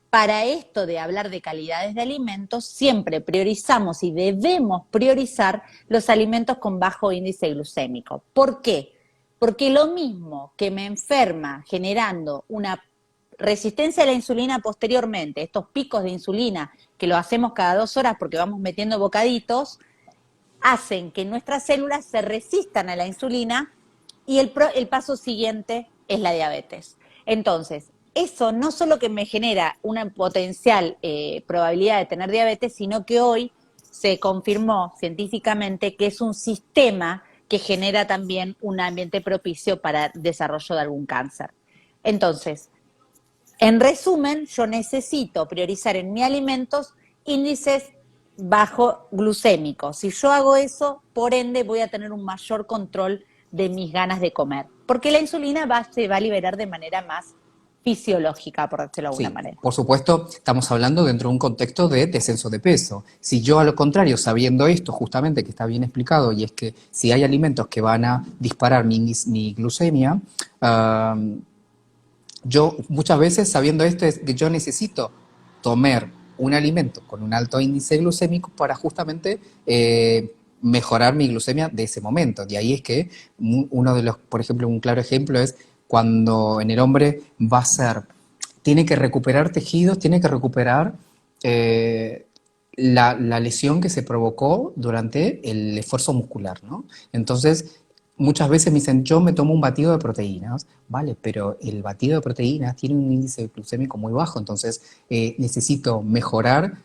para esto de hablar de calidades de alimentos, siempre priorizamos y debemos priorizar los alimentos con bajo índice glucémico. ¿Por qué? Porque lo mismo que me enferma generando una resistencia a la insulina posteriormente, estos picos de insulina que lo hacemos cada 2 horas porque vamos metiendo bocaditos, hacen que nuestras células se resistan a la insulina y el paso siguiente es la diabetes. Entonces, eso no solo que me genera una potencial probabilidad de tener diabetes, sino que hoy se confirmó científicamente que es un sistema que genera también un ambiente propicio para el desarrollo de algún cáncer. Entonces, en resumen, yo necesito priorizar en mis alimentos índices bajo glucémicos. Si yo hago eso, por ende voy a tener un mayor control de mis ganas de comer, porque la insulina se va a liberar de manera más fisiológica, por decirlo de alguna manera. Por supuesto, estamos hablando dentro de un contexto de descenso de peso. Si yo, a lo contrario, sabiendo esto justamente que está bien explicado, y es que si hay alimentos que van a disparar mi glucemia, yo muchas veces, sabiendo esto, es que yo necesito tomar un alimento con un alto índice glucémico para justamente mejorar mi glucemia de ese momento. De ahí es que uno de los, por ejemplo, un claro ejemplo es cuando en el hombre tiene que recuperar tejidos, tiene que recuperar la lesión que se provocó durante el esfuerzo muscular, ¿no? Entonces, muchas veces me dicen, yo me tomo un batido de proteínas, vale, pero el batido de proteínas tiene un índice glucémico muy bajo, entonces necesito mejorar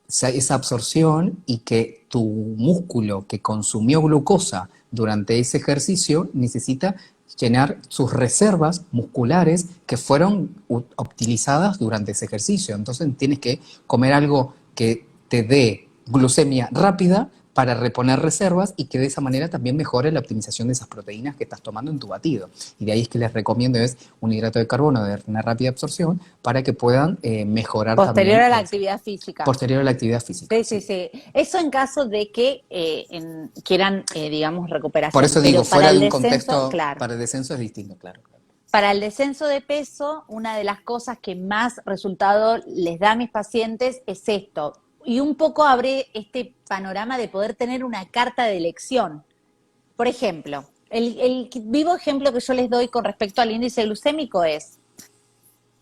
esa absorción y que tu músculo que consumió glucosa durante ese ejercicio necesita llenar sus reservas musculares que fueron utilizadas durante ese ejercicio. Entonces tienes que comer algo que te dé glucemia rápida para reponer reservas y que de esa manera también mejore la optimización de esas proteínas que estás tomando en tu batido. Y de ahí es que les recomiendo es un hidrato de carbono de una rápida absorción para que puedan mejorar posterior también. A la actividad física. Posterior a la actividad física. Sí. Eso en caso de que quieran, digamos, recuperación. Por eso digo, pero fuera para de el un descenso, contexto, claro. para el descenso es distinto, claro. para el descenso de peso, una de las cosas que más resultado les da a mis pacientes es esto. Y un poco abre este panorama de poder tener una carta de elección. Por ejemplo, el vivo ejemplo que yo les doy con respecto al índice glucémico es,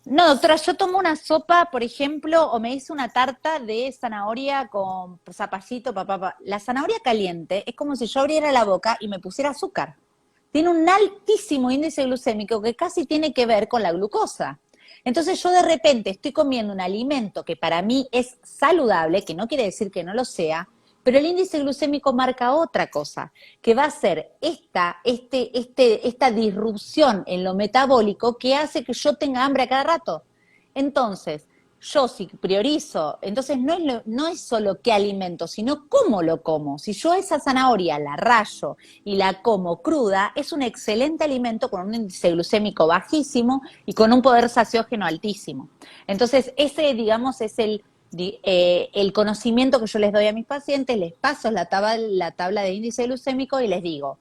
no, doctora, yo tomo una sopa, por ejemplo, o me hice una tarta de zanahoria con zapallito, papá. La zanahoria caliente es como si yo abriera la boca y me pusiera azúcar. Tiene un altísimo índice glucémico que casi tiene que ver con la glucosa. Entonces yo de repente estoy comiendo un alimento que para mí es saludable, que no quiere decir que no lo sea, pero el índice glucémico marca otra cosa, que va a ser esta disrupción en lo metabólico que hace que yo tenga hambre a cada rato. Entonces, yo si priorizo, entonces no es solo qué alimento, sino cómo lo como. Si yo esa zanahoria la rayo y la como cruda, es un excelente alimento con un índice glucémico bajísimo y con un poder saciógeno altísimo. Entonces, ese, digamos, es el conocimiento que yo les doy a mis pacientes, les paso la tabla de índice glucémico y les digo,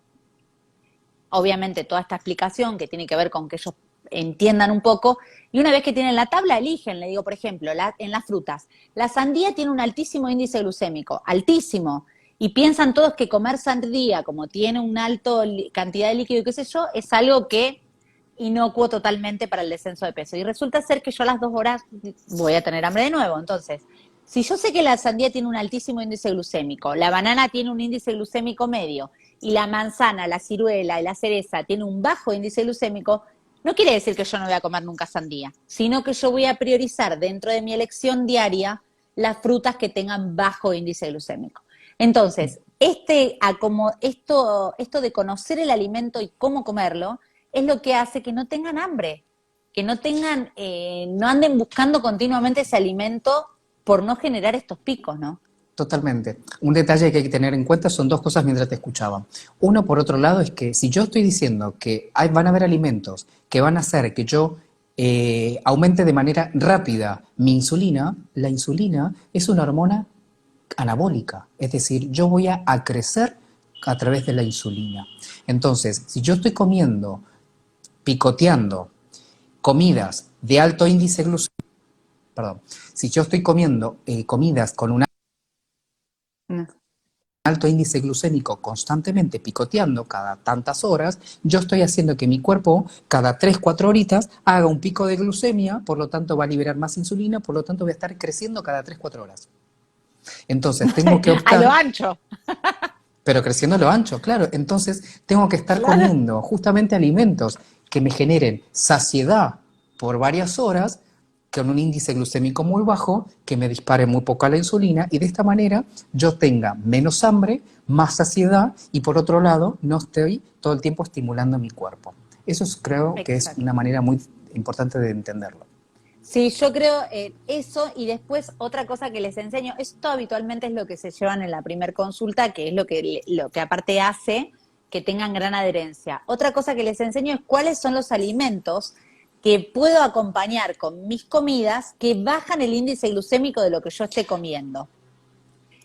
obviamente toda esta explicación que tiene que ver con que ellos entiendan un poco, y una vez que tienen la tabla, eligen, le digo, por ejemplo, en las frutas, la sandía tiene un altísimo índice glucémico, altísimo, y piensan todos que comer sandía, como tiene una alta cantidad de líquido y qué sé yo, es algo que inocuo totalmente para el descenso de peso. Y resulta ser que yo a las 2 horas voy a tener hambre de nuevo. Entonces, si yo sé que la sandía tiene un altísimo índice glucémico, la banana tiene un índice glucémico medio, y la manzana, la ciruela y la cereza tiene un bajo índice glucémico, no quiere decir que yo no voy a comer nunca sandía, sino que yo voy a priorizar dentro de mi elección diaria las frutas que tengan bajo índice glucémico. Entonces, esto de conocer el alimento y cómo comerlo es lo que hace que no tengan hambre, que no anden buscando continuamente ese alimento por no generar estos picos, ¿no? Totalmente. Un detalle que hay que tener en cuenta son dos cosas mientras te escuchaba. Uno, por otro lado, es que si yo estoy diciendo que van a haber alimentos que van a hacer que yo aumente de manera rápida mi insulina, la insulina es una hormona anabólica, es decir, yo voy a crecer a través de la insulina. Entonces, si yo estoy comiendo, picoteando comidas de alto índice glucémico, perdón, si yo estoy comiendo comidas con un No. alto índice glucémico constantemente picoteando cada tantas horas, yo estoy haciendo que mi cuerpo cada 3, 4 horitas haga un pico de glucemia, por lo tanto va a liberar más insulina, por lo tanto voy a estar creciendo cada 3, 4 horas. Entonces tengo que A lo optar, ancho. pero creciendo a lo ancho, claro, entonces tengo que estar Claro. comiendo justamente alimentos que me generen saciedad por varias horas, con un índice glucémico muy bajo, que me dispare muy poca la insulina, y de esta manera yo tenga menos hambre, más saciedad, y por otro lado no estoy todo el tiempo estimulando mi cuerpo. Eso creo que es Exacto. una manera muy importante de entenderlo. Sí, yo creo eso y después otra cosa que les enseño, esto habitualmente es lo que se llevan en la primer consulta, que es lo que aparte hace que tengan gran adherencia. Otra cosa que les enseño es cuáles son los alimentos que puedo acompañar con mis comidas que bajan el índice glucémico de lo que yo esté comiendo.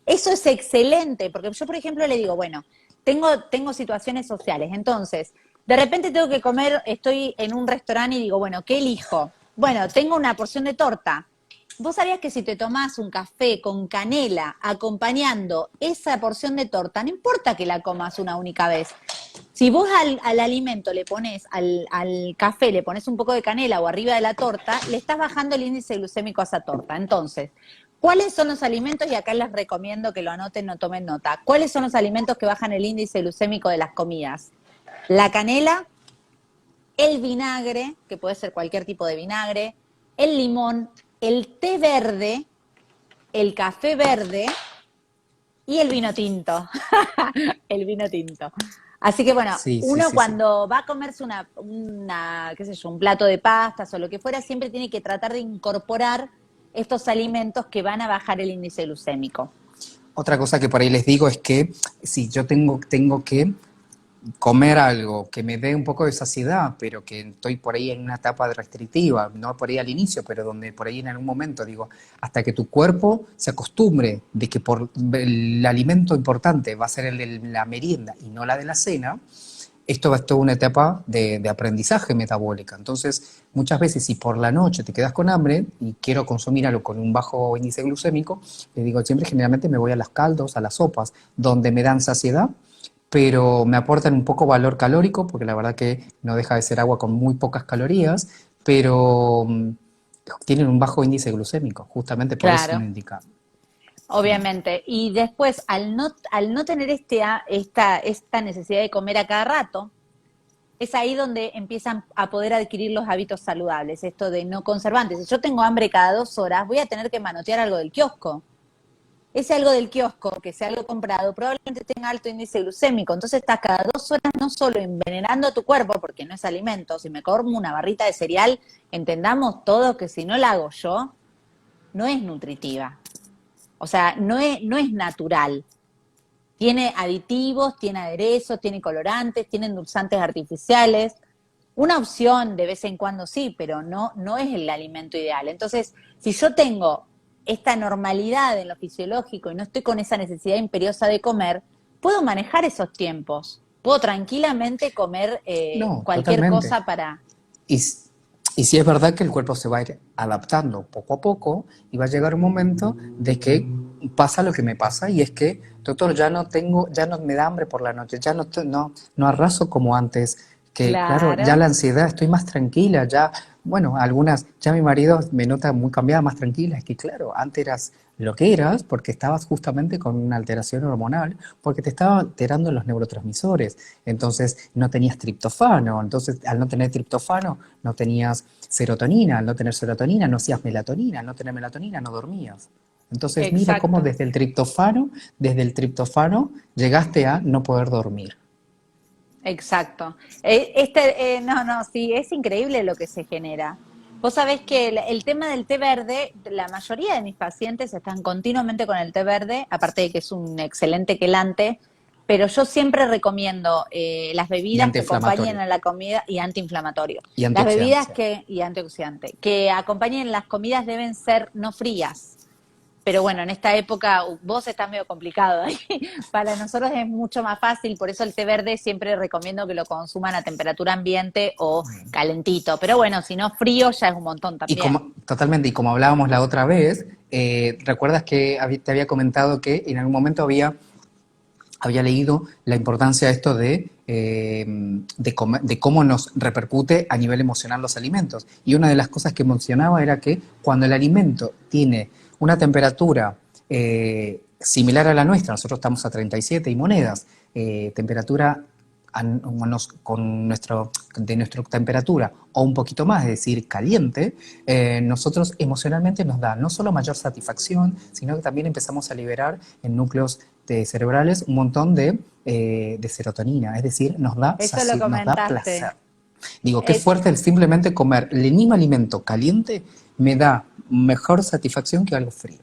Eso es excelente, porque yo, por ejemplo, le digo, bueno, tengo situaciones sociales, entonces, de repente tengo que comer, estoy en un restaurante y digo, bueno, ¿qué elijo? Bueno, tengo una porción de torta. ¿Vos sabías que si te tomás un café con canela acompañando esa porción de torta, no importa que la comas una única vez? Si vos al alimento le pones, al café le pones un poco de canela o arriba de la torta, le estás bajando el índice glucémico a esa torta. Entonces, ¿cuáles son los alimentos? Y acá les recomiendo que lo anoten, no tomen nota. ¿Cuáles son los alimentos que bajan el índice glucémico de las comidas? La canela, el vinagre, que puede ser cualquier tipo de vinagre, el limón, el té verde, el café verde y el vino tinto. El vino tinto. Así que bueno, Sí, sí, uno sí, sí. cuando va a comerse qué sé yo, un plato de pastas o lo que fuera, siempre tiene que tratar de incorporar estos alimentos que van a bajar el índice glucémico. Otra cosa que por ahí les digo es que si yo tengo que comer algo que me dé un poco de saciedad, pero que estoy por ahí en una etapa restrictiva, no por ahí al inicio, pero donde por ahí en algún momento digo, hasta que tu cuerpo se acostumbre de que el alimento importante va a ser el de la merienda y no la de la cena, esto va a ser una etapa de aprendizaje metabólica. Entonces, muchas veces si por la noche te quedas con hambre y quiero consumir algo con un bajo índice glucémico, le digo siempre, generalmente me voy a los caldos, a las sopas, donde me dan saciedad, pero me aportan un poco valor calórico, porque la verdad que no deja de ser agua con muy pocas calorías, pero tienen un bajo índice glucémico, justamente por eso Claro. no indica. Obviamente. Y después, al no tener esta necesidad de comer a cada rato, es ahí donde empiezan a poder adquirir los hábitos saludables, esto de no conservantes. Si yo tengo hambre cada 2 horas, voy a tener que manotear algo del kiosco. Ese algo del kiosco, que sea algo comprado, probablemente tenga alto índice glucémico. Entonces estás cada 2 horas no solo envenenando tu cuerpo, porque no es alimento. Si me como una barrita de cereal, entendamos todos que si no la hago yo, no es nutritiva. O sea, no es natural. Tiene aditivos, tiene aderezos, tiene colorantes, tiene endulzantes artificiales. Una opción de vez en cuando sí, pero no es el alimento ideal. Entonces, si yo tengo esta normalidad en lo fisiológico y no estoy con esa necesidad imperiosa de comer, puedo manejar esos tiempos. Puedo tranquilamente comer No, cualquier totalmente. cosa para... Y, y sí es verdad que el cuerpo se va a ir adaptando poco a poco y va a llegar un momento de que pasa lo que me pasa y es que, doctor, ya no me da hambre por la noche, ya no arraso como antes, que claro, ya Claro, la ansiedad, estoy más tranquila, ya, bueno, ya mi marido me nota muy cambiada, más tranquila, es que claro, antes eras lo que eras porque estabas justamente con una alteración hormonal, porque te estaba alterando los neurotransmisores, entonces no tenías triptofano, entonces al no tener triptofano no tenías serotonina, al no tener serotonina no hacías melatonina, al no tener melatonina no dormías. Entonces mira cómo exacto. desde el triptofano llegaste a no poder dormir. Exacto. No, sí, es increíble lo que se genera. Vos sabés que el tema del té verde, la mayoría de mis pacientes están continuamente con el té verde, aparte de que es un excelente quelante, pero yo siempre recomiendo las Y bebidas que acompañen antiinflamatorio a la comida y antiinflamatorio. y Las bebidas antioxidante. y antioxidante, que acompañen las comidas deben ser no frías. Pero bueno, en esta época vos estás medio complicado ahí. Para nosotros es mucho más fácil, por eso el té verde siempre recomiendo que lo consuman a temperatura ambiente o calentito. Pero bueno, si no frío ya es un montón Y también. como, totalmente, y como hablábamos la otra vez, ¿recuerdas que te había comentado que en algún momento había leído la importancia de esto de cómo nos repercute a nivel emocional los alimentos? Y una de las cosas que mencionaba era que cuando el alimento tiene una temperatura similar a la nuestra, nosotros estamos a 37 y monedas, temperatura de nuestra temperatura o un poquito más, es decir, caliente, nosotros emocionalmente nos da no solo mayor satisfacción, sino que también empezamos a liberar en núcleos cerebrales un montón de serotonina, es decir, Eso lo nos da placer. comentaste. Digo, qué Es, fuerte el simplemente comer el mismo alimento caliente me da mejor satisfacción que algo frío.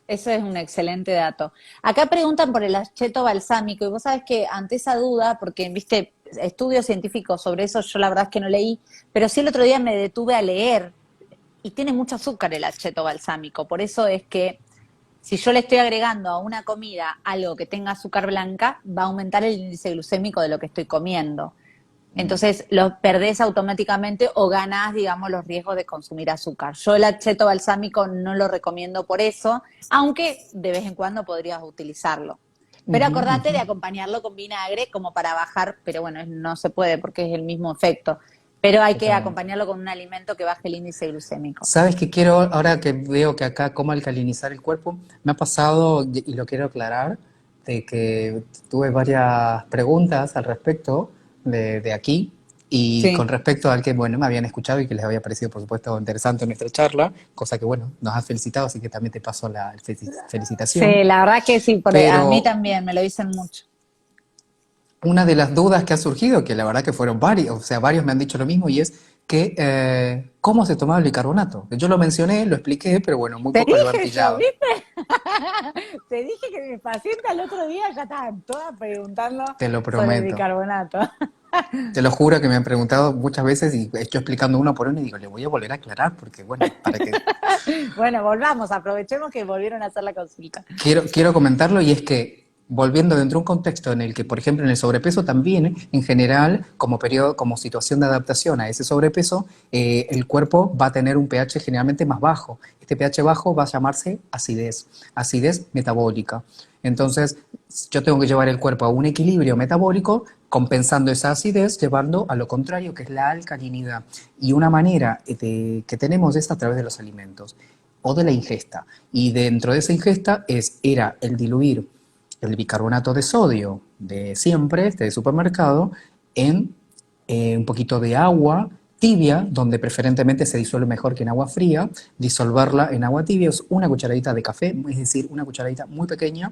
Eso es un excelente dato. Acá preguntan por el acheto balsámico y vos sabés que ante esa duda, porque viste estudios científicos sobre eso, yo la verdad es que no leí, pero sí el otro día me detuve a leer y tiene mucho azúcar el acheto balsámico. Por eso es que si yo le estoy agregando a una comida algo que tenga azúcar blanca, va a aumentar el índice glucémico de lo que estoy comiendo. Entonces lo perdés automáticamente o ganás, digamos, los riesgos de consumir azúcar. Yo el acheto balsámico no lo recomiendo por eso, aunque de vez en cuando podrías utilizarlo. Pero Ujú, acordate de ujú. acompañarlo con vinagre como para bajar, pero bueno, no se puede porque es el mismo efecto. Pero hay que Totalmente. acompañarlo con un alimento que baje el índice glucémico. ¿Sabes qué quiero, ahora que veo que acá cómo alcalinizar el cuerpo? Me ha pasado, y lo quiero aclarar, de que tuve varias preguntas al respecto de aquí, y con Sí. respecto al que, bueno, me habían escuchado y que les había parecido, por supuesto, interesante nuestra charla, cosa que, bueno, nos has felicitado, así que también te paso la felicitación. Sí, la verdad que sí, porque a mí Pero también me lo dicen mucho. una de las dudas que ha surgido, que la verdad que fueron varios, o sea, varios me han dicho lo mismo, y es que ¿cómo se tomaba el bicarbonato? Yo lo mencioné, lo expliqué, pero bueno, muy Te poco lo han dije yo, pillado. ¿viste? Te dije que mis pacientes al otro día ya estaban todas preguntando Te lo sobre el prometo. bicarbonato. Te lo juro que me han preguntado muchas veces y estoy explicando uno por uno y digo, le voy a volver a aclarar porque, bueno, para que Bueno, volvamos, aprovechemos que volvieron a hacer la consulta. quiero comentarlo y es que volviendo dentro de un contexto en el que, por ejemplo, en el sobrepeso también, en general, como periodo, como situación de adaptación a ese sobrepeso, el cuerpo va a tener un pH generalmente más bajo. Este pH bajo va a llamarse acidez, acidez metabólica. Entonces, yo tengo que llevar el cuerpo a un equilibrio metabólico, compensando esa acidez, llevando a lo contrario, que es la alcalinidad. Y una manera que tenemos es a través de los alimentos o de la ingesta. Y dentro de esa ingesta era el diluir el bicarbonato de sodio de siempre, de supermercado, en un poquito de agua tibia, donde preferentemente se disuelve mejor que en agua fría, disolverla en agua tibia, es una cucharadita de café, es decir, una cucharadita muy pequeña,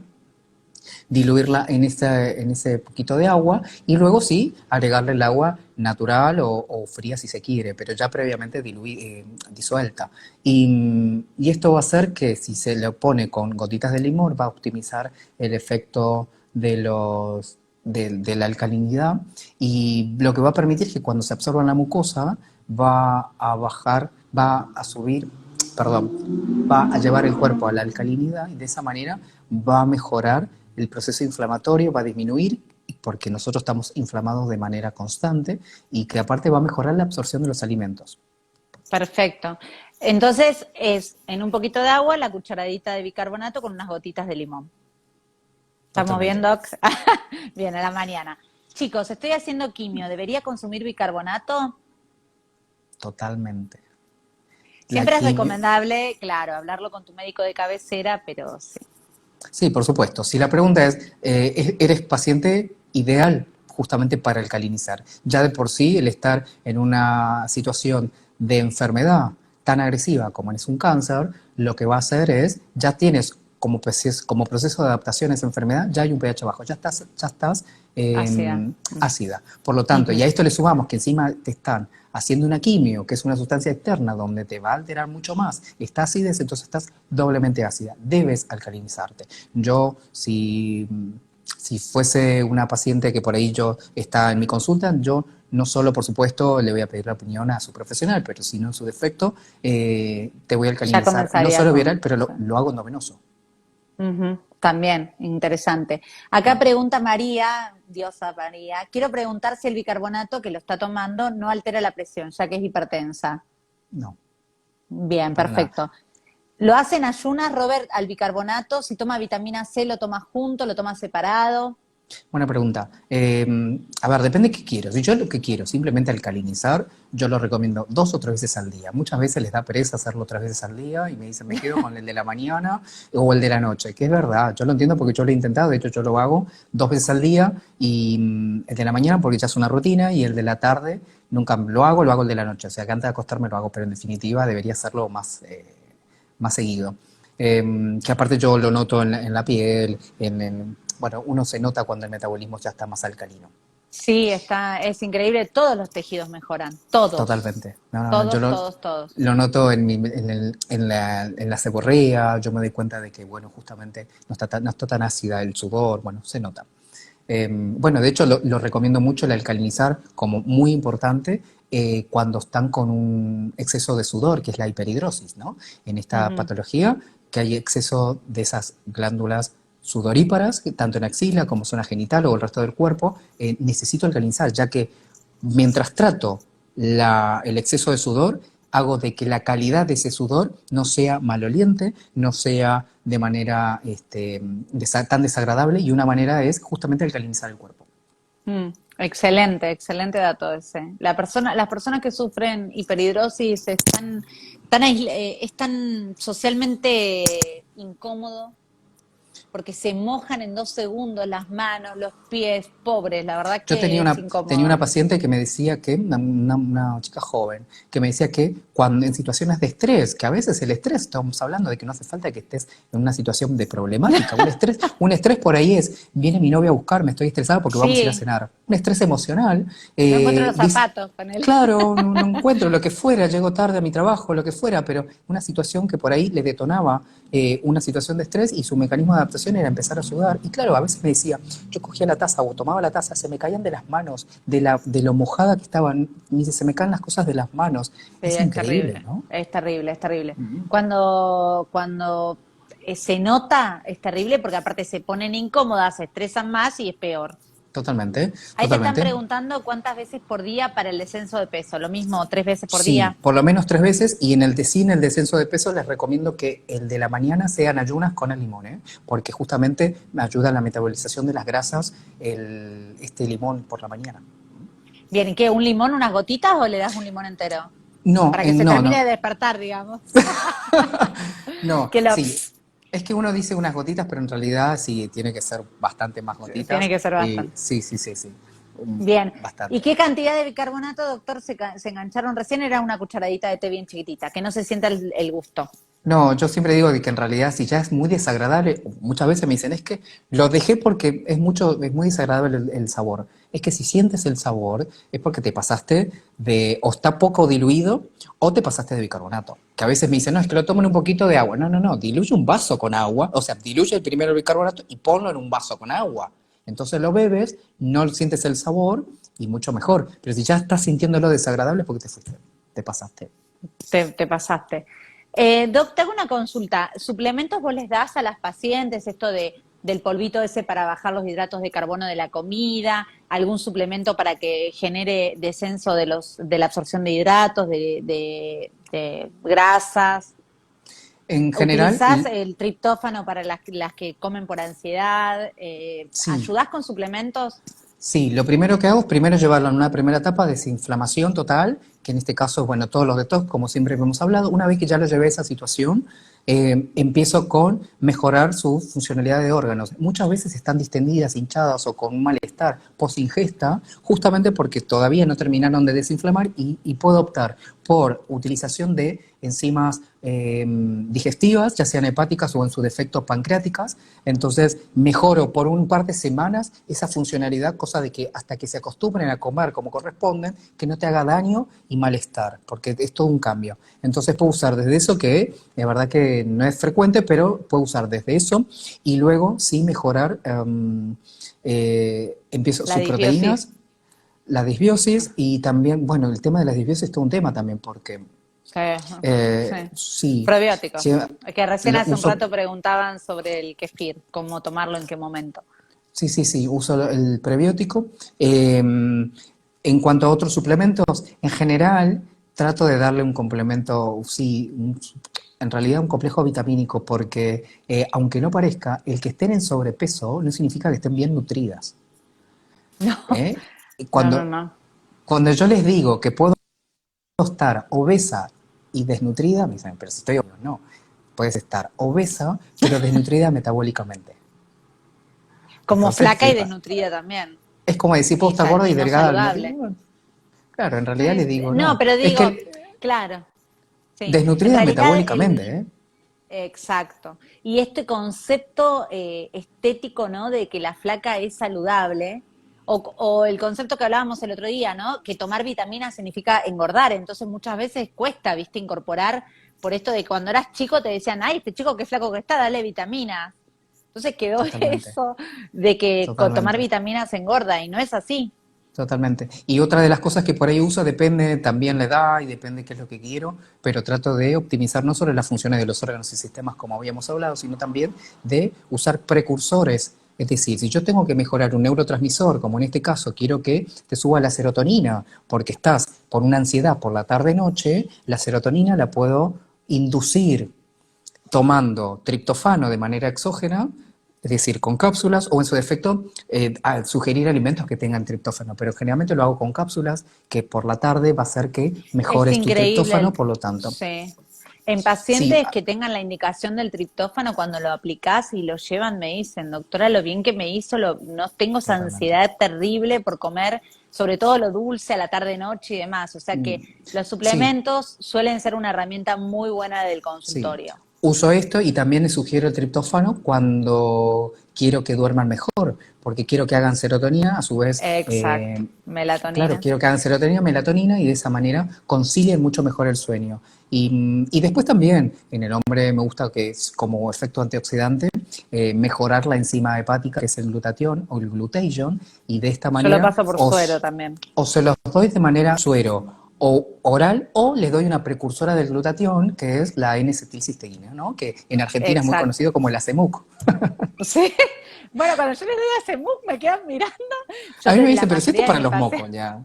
diluirla en ese poquito de agua y luego sí agregarle el agua natural o fría si se quiere, pero ya previamente disuelta. Y esto va a hacer que si se le pone con gotitas de limón va a optimizar el efecto de la alcalinidad y lo que va a permitir que cuando se absorba en la mucosa va a bajar, va a subir, perdón, va a llevar el cuerpo a la alcalinidad y de esa manera va a mejorar el proceso inflamatorio, va a disminuir porque nosotros estamos inflamados de manera constante y que aparte va a mejorar la absorción de los alimentos. Perfecto. Entonces es en un poquito de agua la cucharadita de bicarbonato con unas gotitas de limón. ¿Estamos bien, Totalmente. Doc? Bien, a la mañana. Chicos, estoy haciendo quimio. ¿Debería consumir bicarbonato? Totalmente. La Siempre es quimio, recomendable, claro, hablarlo con tu médico de cabecera, pero sí. sí, por supuesto. Si la pregunta es, ¿eres paciente ideal justamente para alcalinizar? Ya de por sí el estar en una situación de enfermedad tan agresiva como es un cáncer, lo que va a hacer es, ya tienes como proceso de adaptación a esa enfermedad, ya hay un pH bajo, ya estás Ácida. ácida. Por lo tanto, y Ujú. a esto le sumamos que encima te están haciendo una quimio, que es una sustancia externa donde te va a alterar mucho más, está acidez, entonces estás doblemente ácida. Debes alcalinizarte. Yo, si fuese una paciente que por ahí yo está en mi consulta, yo no solo, por supuesto, le voy a pedir la opinión a su profesional, pero si no en su defecto, te voy a Ya alcalinizar, no comenzaría solo viral, con... pero Sí. lo hago endovenoso. Ujú. También, interesante. Acá pregunta María, diosa María, quiero preguntar si el bicarbonato que lo está tomando no altera la presión, ya que es hipertensa. No, Bien, para nada. perfecto. ¿Lo hace en ayunas, Robert, al bicarbonato? Si toma vitamina C, ¿lo toma junto, lo toma separado? Buena pregunta. A ver, depende de qué quiero. Si yo lo que quiero simplemente alcalinizar, yo lo recomiendo 2 o 3 veces al día. Muchas veces les da pereza hacerlo 3 veces al día y me dicen, me quedo con el de la mañana o el de la noche, que es verdad. Yo lo entiendo porque yo lo he intentado. De hecho, yo lo hago 2 veces al día y el de la mañana porque ya es una rutina y el de la tarde nunca lo hago el de la noche. O sea, que antes de acostarme lo hago, pero en definitiva debería hacerlo más seguido. Que aparte yo lo noto en la piel, bueno, uno se nota cuando el metabolismo ya está más alcalino. Sí, es increíble. Todos los tejidos mejoran. Todos. Totalmente. No, no, no, yo Todos, todos, todos. lo noto en la seborrea, yo me doy cuenta de que, bueno, justamente no está tan ácida el sudor, bueno, se nota. Bueno, de hecho lo recomiendo mucho el alcalinizar como muy importante cuando están con un exceso de sudor, que es la hiperhidrosis, ¿no? En esta Ujú. patología, que hay exceso de esas glándulas sudoríparas, tanto en axila como zona genital o el resto del cuerpo, necesito alcalinizar, ya que mientras trato el exceso de sudor, hago de que la calidad de ese sudor no sea maloliente, no sea de manera tan desagradable y una manera es justamente alcalinizar el cuerpo. Excelente, excelente dato ese. Las personas que sufren hiperhidrosis es tan socialmente incómodo porque se mojan en 2 segundos las manos, los pies, pobres, la verdad Yo que es tenía una incómodo. paciente que me decía que, una chica joven, que me decía que cuando en situaciones de estrés, que a veces el estrés, estamos hablando de que no hace falta que estés en una situación de problemática, un estrés por ahí es, viene mi novia a buscarme, estoy estresada porque vamos a ir a Sí, cenar. Un estrés emocional, no encuentro los dice, zapatos con él. claro, no encuentro lo que fuera, llego tarde a mi trabajo, lo que fuera, pero una situación que por ahí le detonaba una situación de estrés y su mecanismo de adaptación era empezar a sudar. Y claro, a veces me decía, yo cogía la taza o tomaba la taza, se me caían de las manos, de lo mojada que estaban, me dice, se me caen las cosas de las manos. Sí, Es es increíble, terrible, ¿no? es terrible, es terrible. Ujú. Cuando se nota, es terrible porque aparte se ponen incómodas, se estresan más y es peor. Totalmente, Ahí te están totalmente. preguntando cuántas veces por día para el descenso de peso, lo mismo, 3 veces por Sí, día. por lo menos 3 veces, y en el sí, en el descenso de peso les recomiendo que el de la mañana sean ayunas con el limón, ¿eh? Porque justamente me ayuda a la metabolización de las grasas este limón por la mañana. Bien, ¿y qué? ¿Un limón, unas gotitas o le das un limón entero? No, Para que se no, termine no, de despertar, digamos. no, Que lo sí. Es que uno dice unas gotitas, pero en realidad sí, tiene que ser bastante más tiene gotitas. que ser bastante. Sí, sí, sí, sí. Bien. ¿Y Bastante. qué cantidad de bicarbonato, doctor, se engancharon recién? Era una cucharadita de té bien chiquitita, que no se sienta el gusto. No, yo siempre digo de que en realidad si ya es muy desagradable, muchas veces me dicen, es que lo dejé porque es muy desagradable el sabor. Es que si sientes el sabor es porque te pasaste o está poco diluido, o te pasaste de bicarbonato. Que a veces me dicen, no, es que lo tomen un poquito de agua. No, no, no, diluye un vaso con agua, o sea, diluye primero el bicarbonato y ponlo en un vaso con agua. Entonces lo bebes, no sientes el sabor y mucho mejor. Pero si ya estás sintiéndolo desagradable es porque te fuiste, te pasaste. Te pasaste. Doc, te hago una consulta. ¿Suplementos vos les das a las pacientes esto del polvito ese para bajar los hidratos de carbono de la comida? ¿Algún suplemento para que genere descenso de la absorción de hidratos, de grasas? En general, ¿Utilizás el triptófano para las que comen por ansiedad? sí. ¿Ayudás con suplementos? Sí, lo primero que hago es primero llevarlo en una primera etapa de desinflamación total, que en este caso es, bueno, todos los detox, como siempre hemos hablado. Una vez que ya lo llevé a esa situación, empiezo con mejorar su funcionalidad de órganos. Muchas veces están distendidas, hinchadas o con un malestar post-ingesta, justamente porque todavía no terminaron de desinflamar y puedo optar por utilización de enzimas digestivas, ya sean hepáticas o en su defecto pancreáticas. Entonces mejoro por un par de semanas esa funcionalidad, cosa de que hasta que se acostumbren a comer como corresponden, que no te haga daño y malestar, porque es todo un cambio. Entonces puedo usar desde eso, que de verdad que no es frecuente, pero puedo usar desde eso y luego sí mejorar, empiezo La sus disbiosis. proteínas, la disbiosis y también, bueno, el tema de la disbiosis es todo un tema también, porque Sí, sí. sí, Probióticos. sí, Que recién lo hace un uso. rato preguntaban sobre el kefir, cómo tomarlo, en qué momento. Sí, sí, sí, uso el prebiótico. En cuanto a otros suplementos, en general trato de darle un complemento, sí, en realidad un complejo vitamínico, porque aunque no parezca, el que estén en sobrepeso no significa que estén bien nutridas. No, ¿Eh? Y no, no, Cuando, no. cuando yo les digo que puedo estar obesa y desnutrida, me dicen, pero si estoy obeso, no, puedes estar obesa, pero desnutrida metabólicamente. Como Entonces, flaca ¿qué y pasa? desnutrida también. Es como decir, puedo Y, estar gorda y y no delgada al mismo saludable. tiempo. Claro, en realidad les digo, No, no. pero Es digo, que claro, sí. En desnutrida realidad, metabólicamente, ¿eh? exacto. Y este concepto estético, ¿no? De que la flaca es saludable, o el concepto que hablábamos el otro día, ¿no? Que tomar vitaminas significa engordar. Entonces muchas veces cuesta, ¿viste? Incorporar, por esto de cuando eras chico te decían, ay, este chico qué flaco que está, dale vitaminas. Entonces quedó Totalmente, eso de que tomar totalmente, vitaminas engorda, y no es así. totalmente. Y otra de las cosas que por ahí uso depende también la edad y depende qué es lo que quiero, pero trato de optimizar no solo las funciones de los órganos y sistemas como habíamos hablado, sino también de usar precursores. Es decir, si yo tengo que mejorar un neurotransmisor, como en este caso quiero que te suba la serotonina, porque estás por una ansiedad por la tarde-noche, la serotonina la puedo inducir tomando triptofano de manera exógena, es decir, con cápsulas, o en su defecto, al sugerir alimentos que tengan triptófano, pero generalmente lo hago con cápsulas, que por la tarde va a hacer que Es mejores tu increíble triptófano, por lo tanto. sí. En Sí, pacientes que tengan la indicación del triptófano, cuando lo aplicás y lo llevan, me dicen, doctora, lo bien que me hizo, no tengo esa totalmente. ansiedad terrible por comer, sobre todo lo dulce a la tarde-noche y demás. O sea Mm, que los sí, suplementos suelen ser una herramienta muy buena del sí. consultorio. Uso esto y también les sugiero el triptófano cuando quiero que duerman mejor, porque quiero que hagan serotonina, a su vez, Exacto. claro, Melatonina. quiero que hagan serotonina, melatonina y de esa manera concilien mucho mejor el sueño. Y después también, en el hombre me gusta que es como efecto antioxidante, mejorar la enzima hepática, que es el glutatión o el glutation, y de esta Yo lo manera paso por suero también. o se los doy de manera suero, o oral, o les doy una precursora del glutatión, que es la N-acetilcisteína, ¿no? Que en Argentina es muy Exacto. conocido como el Acemuc. Sí. Bueno, cuando yo les doy a CEMUC me quedan mirando. A Yo mí me la dice, pero si esto es mayoría de para mis los pacientes, mocos ya.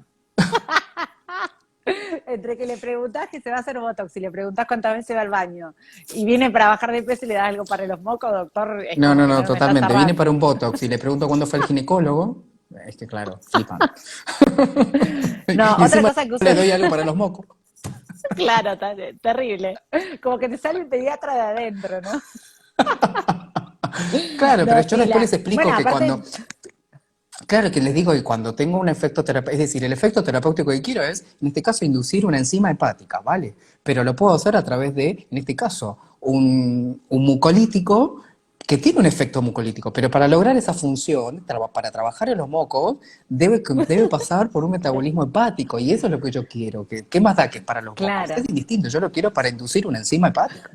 entre que le preguntás que se va a hacer Botox y le preguntás cuántas veces va al baño y viene para bajar de peso y le das algo para los mocos, doctor, es No, como no, que no, no me está totalmente. Viene para cerrando. un Botox y le pregunto cuándo fue el ginecólogo. Es que claro, flipan. No, Y otra encima cosa que uso, le doy algo para los mocos. claro, terrible. Como que te sale el pediatra de adentro, ¿no? Claro, pero No, yo sí, después les bueno, explico que cuando, aparte, claro que les digo que cuando tengo un efecto terapéutico, es decir, el efecto terapéutico que quiero es, en este caso, inducir una enzima hepática, ¿vale? Pero lo puedo hacer a través de, en este caso, un mucolítico que tiene un efecto mucolítico, pero para lograr esa función, para trabajar en los mocos, debe pasar por un metabolismo hepático, y eso es lo que yo quiero. ¿Qué más da que es para los mocos? Es claro. indistinto, yo lo quiero para inducir una enzima hepática.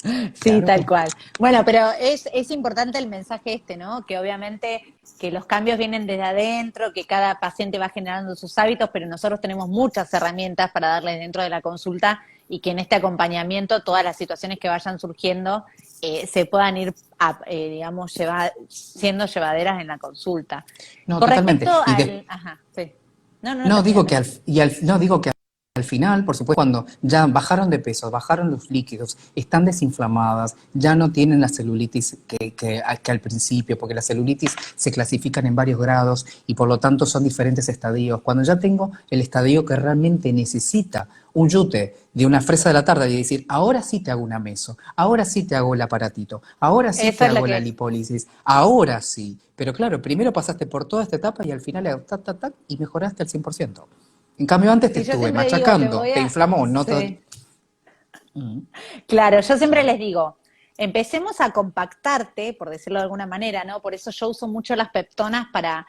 Sí, Claro. tal cual. Bueno, pero es importante el mensaje este, ¿no? Que obviamente que los cambios vienen desde adentro, que cada paciente va generando sus hábitos, pero nosotros tenemos muchas herramientas para darles dentro de la consulta y que en este acompañamiento todas las situaciones que vayan surgiendo se puedan ir, digamos, siendo llevaderas en la consulta. No, Con totalmente. respecto Y al... Ajá, sí. No, no, no, no, termina, digo que termina. no digo que al final, por supuesto, cuando ya bajaron de peso, bajaron los líquidos, están desinflamadas, ya no tienen la celulitis que al principio, porque las celulitis se clasifican en varios grados y por lo tanto son diferentes estadios. Cuando ya tengo el estadio que realmente necesita un yute de una fresa de la tarde y decir, ahora sí te hago una meso, ahora sí te hago el aparatito, ahora sí Eso te es lo hago la que... lipólisis, ahora sí. Pero claro, primero pasaste por toda esta etapa y al final tac, tac, tac, y mejoraste al 100%. En cambio, antes te Sí, yo estuve siempre digo, te machacando, voy te a... inflamó, no te... Sí. Mm, Claro, yo siempre claro. les digo, empecemos a compactarte, por decirlo de alguna manera, ¿no? Por eso yo uso mucho las peptonas para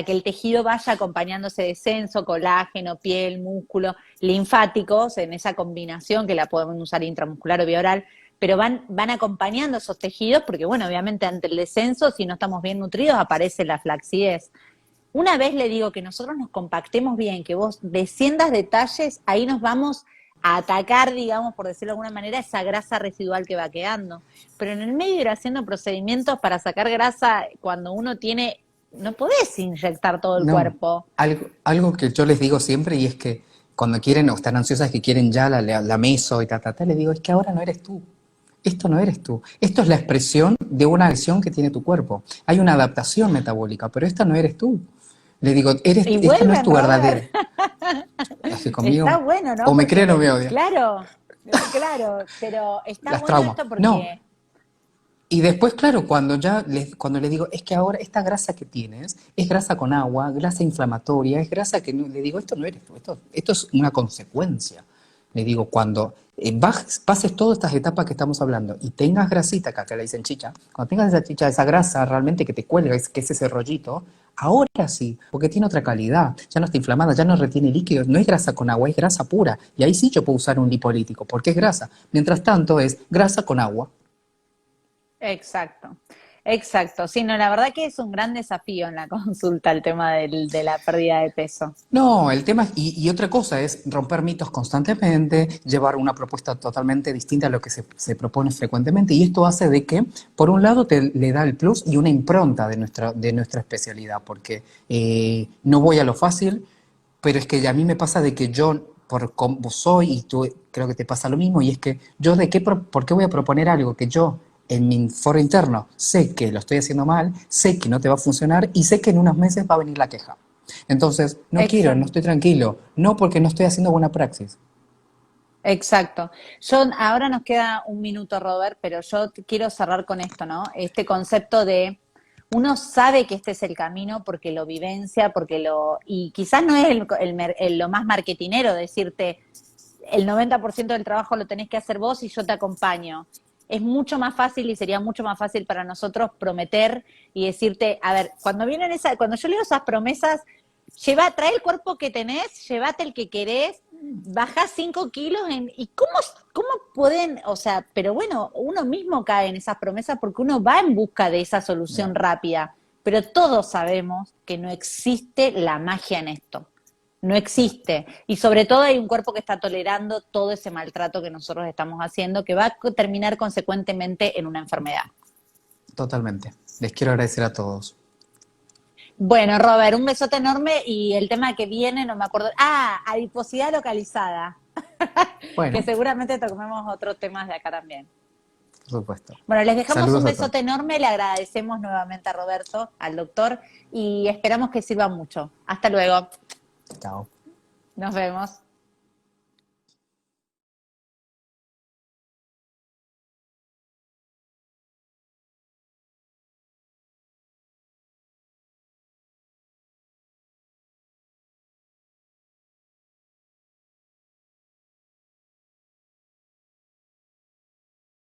que el tejido vaya acompañando ese descenso, colágeno, piel, músculo, linfáticos, en esa combinación que la podemos usar intramuscular o bioral, pero van acompañando esos tejidos, porque bueno, obviamente ante el descenso, si no estamos bien nutridos, aparece la flacidez. Una vez le digo que nosotros nos compactemos bien, que vos desciendas detalles, ahí nos vamos a atacar, digamos, por decirlo de alguna manera, esa grasa residual que va quedando. Pero en el medio de ir haciendo procedimientos para sacar grasa, cuando uno tiene, no podés inyectar todo el No, cuerpo. algo que yo les digo siempre y es que cuando quieren o están ansiosas que quieren ya la meso y les digo, es que ahora no eres tú. Esto no eres tú. Esto es la expresión de una acción que tiene tu cuerpo. Hay una adaptación metabólica, pero esta no eres tú. Le digo, Y esta no es vuelven, tu Robert. verdadera. Es que Está conmigo, bueno, ¿no? o me creen o Porque, me odian. claro, claro, pero está Las bueno traumas. esto No, porque y después, claro, cuando les digo, es que ahora esta grasa que tienes es grasa con agua, grasa inflamatoria, es grasa que le digo, esto no eres tú, esto es una consecuencia. Le digo, cuando pases todas estas etapas que estamos hablando y tengas grasita, que acá le dicen chicha, cuando tengas esa chicha, esa grasa realmente que te cuelga, que es ese rollito, ahora sí, porque tiene otra calidad, ya no está inflamada, ya no retiene líquidos, no es grasa con agua, es grasa pura. Y ahí sí yo puedo usar un lipolítico, porque es grasa. Mientras tanto es grasa con agua. exacto, exacto. Sí, no, la verdad que es un gran desafío en la consulta el tema de la pérdida de peso. No, el tema es, y otra cosa es romper mitos constantemente, llevar una propuesta totalmente distinta a lo que se propone frecuentemente, y esto hace de que, por un lado, le da el plus y una impronta de nuestra especialidad, porque no voy a lo fácil, pero es que a mí me pasa de que yo, por cómo soy, y tú creo que te pasa lo mismo, y es que yo ¿por qué voy a proponer algo que yo en mi foro interno sé que lo estoy haciendo mal, sé que no te va a funcionar y sé que en unos meses va a venir la queja? Entonces, no quiero, no Exacto. estoy tranquilo, no porque no estoy haciendo buena praxis. Exacto. Ahora nos queda un minuto, Robert, pero yo quiero cerrar con esto, ¿no? Este concepto de uno sabe que este es el camino porque lo vivencia, y quizás no es lo más marketinero decirte el 90% del trabajo lo tenés que hacer vos y yo te acompaño. Es mucho más fácil y sería mucho más fácil para nosotros prometer y decirte, a ver, cuando yo leo esas promesas, trae el cuerpo que tenés, llévate el que querés, bajá 5 kilos ¿y cómo pueden, o sea, pero bueno, uno mismo cae en esas promesas porque uno va en busca de esa solución Yeah. rápida, pero todos sabemos que no existe la magia en esto. No existe. Y sobre todo hay un cuerpo que está tolerando todo ese maltrato que nosotros estamos haciendo, que va a terminar consecuentemente en una enfermedad. Totalmente. Les quiero agradecer a todos. Bueno, Robert, un besote enorme y el tema que viene, no me acuerdo. Ah, adiposidad localizada, que Bueno, seguramente toquemos otros temas de acá también. por supuesto. Bueno, les dejamos un Saludos a todos. besote enorme, le agradecemos nuevamente a Roberto, al doctor, y esperamos que sirva mucho. Hasta luego. Chao. Nos vemos.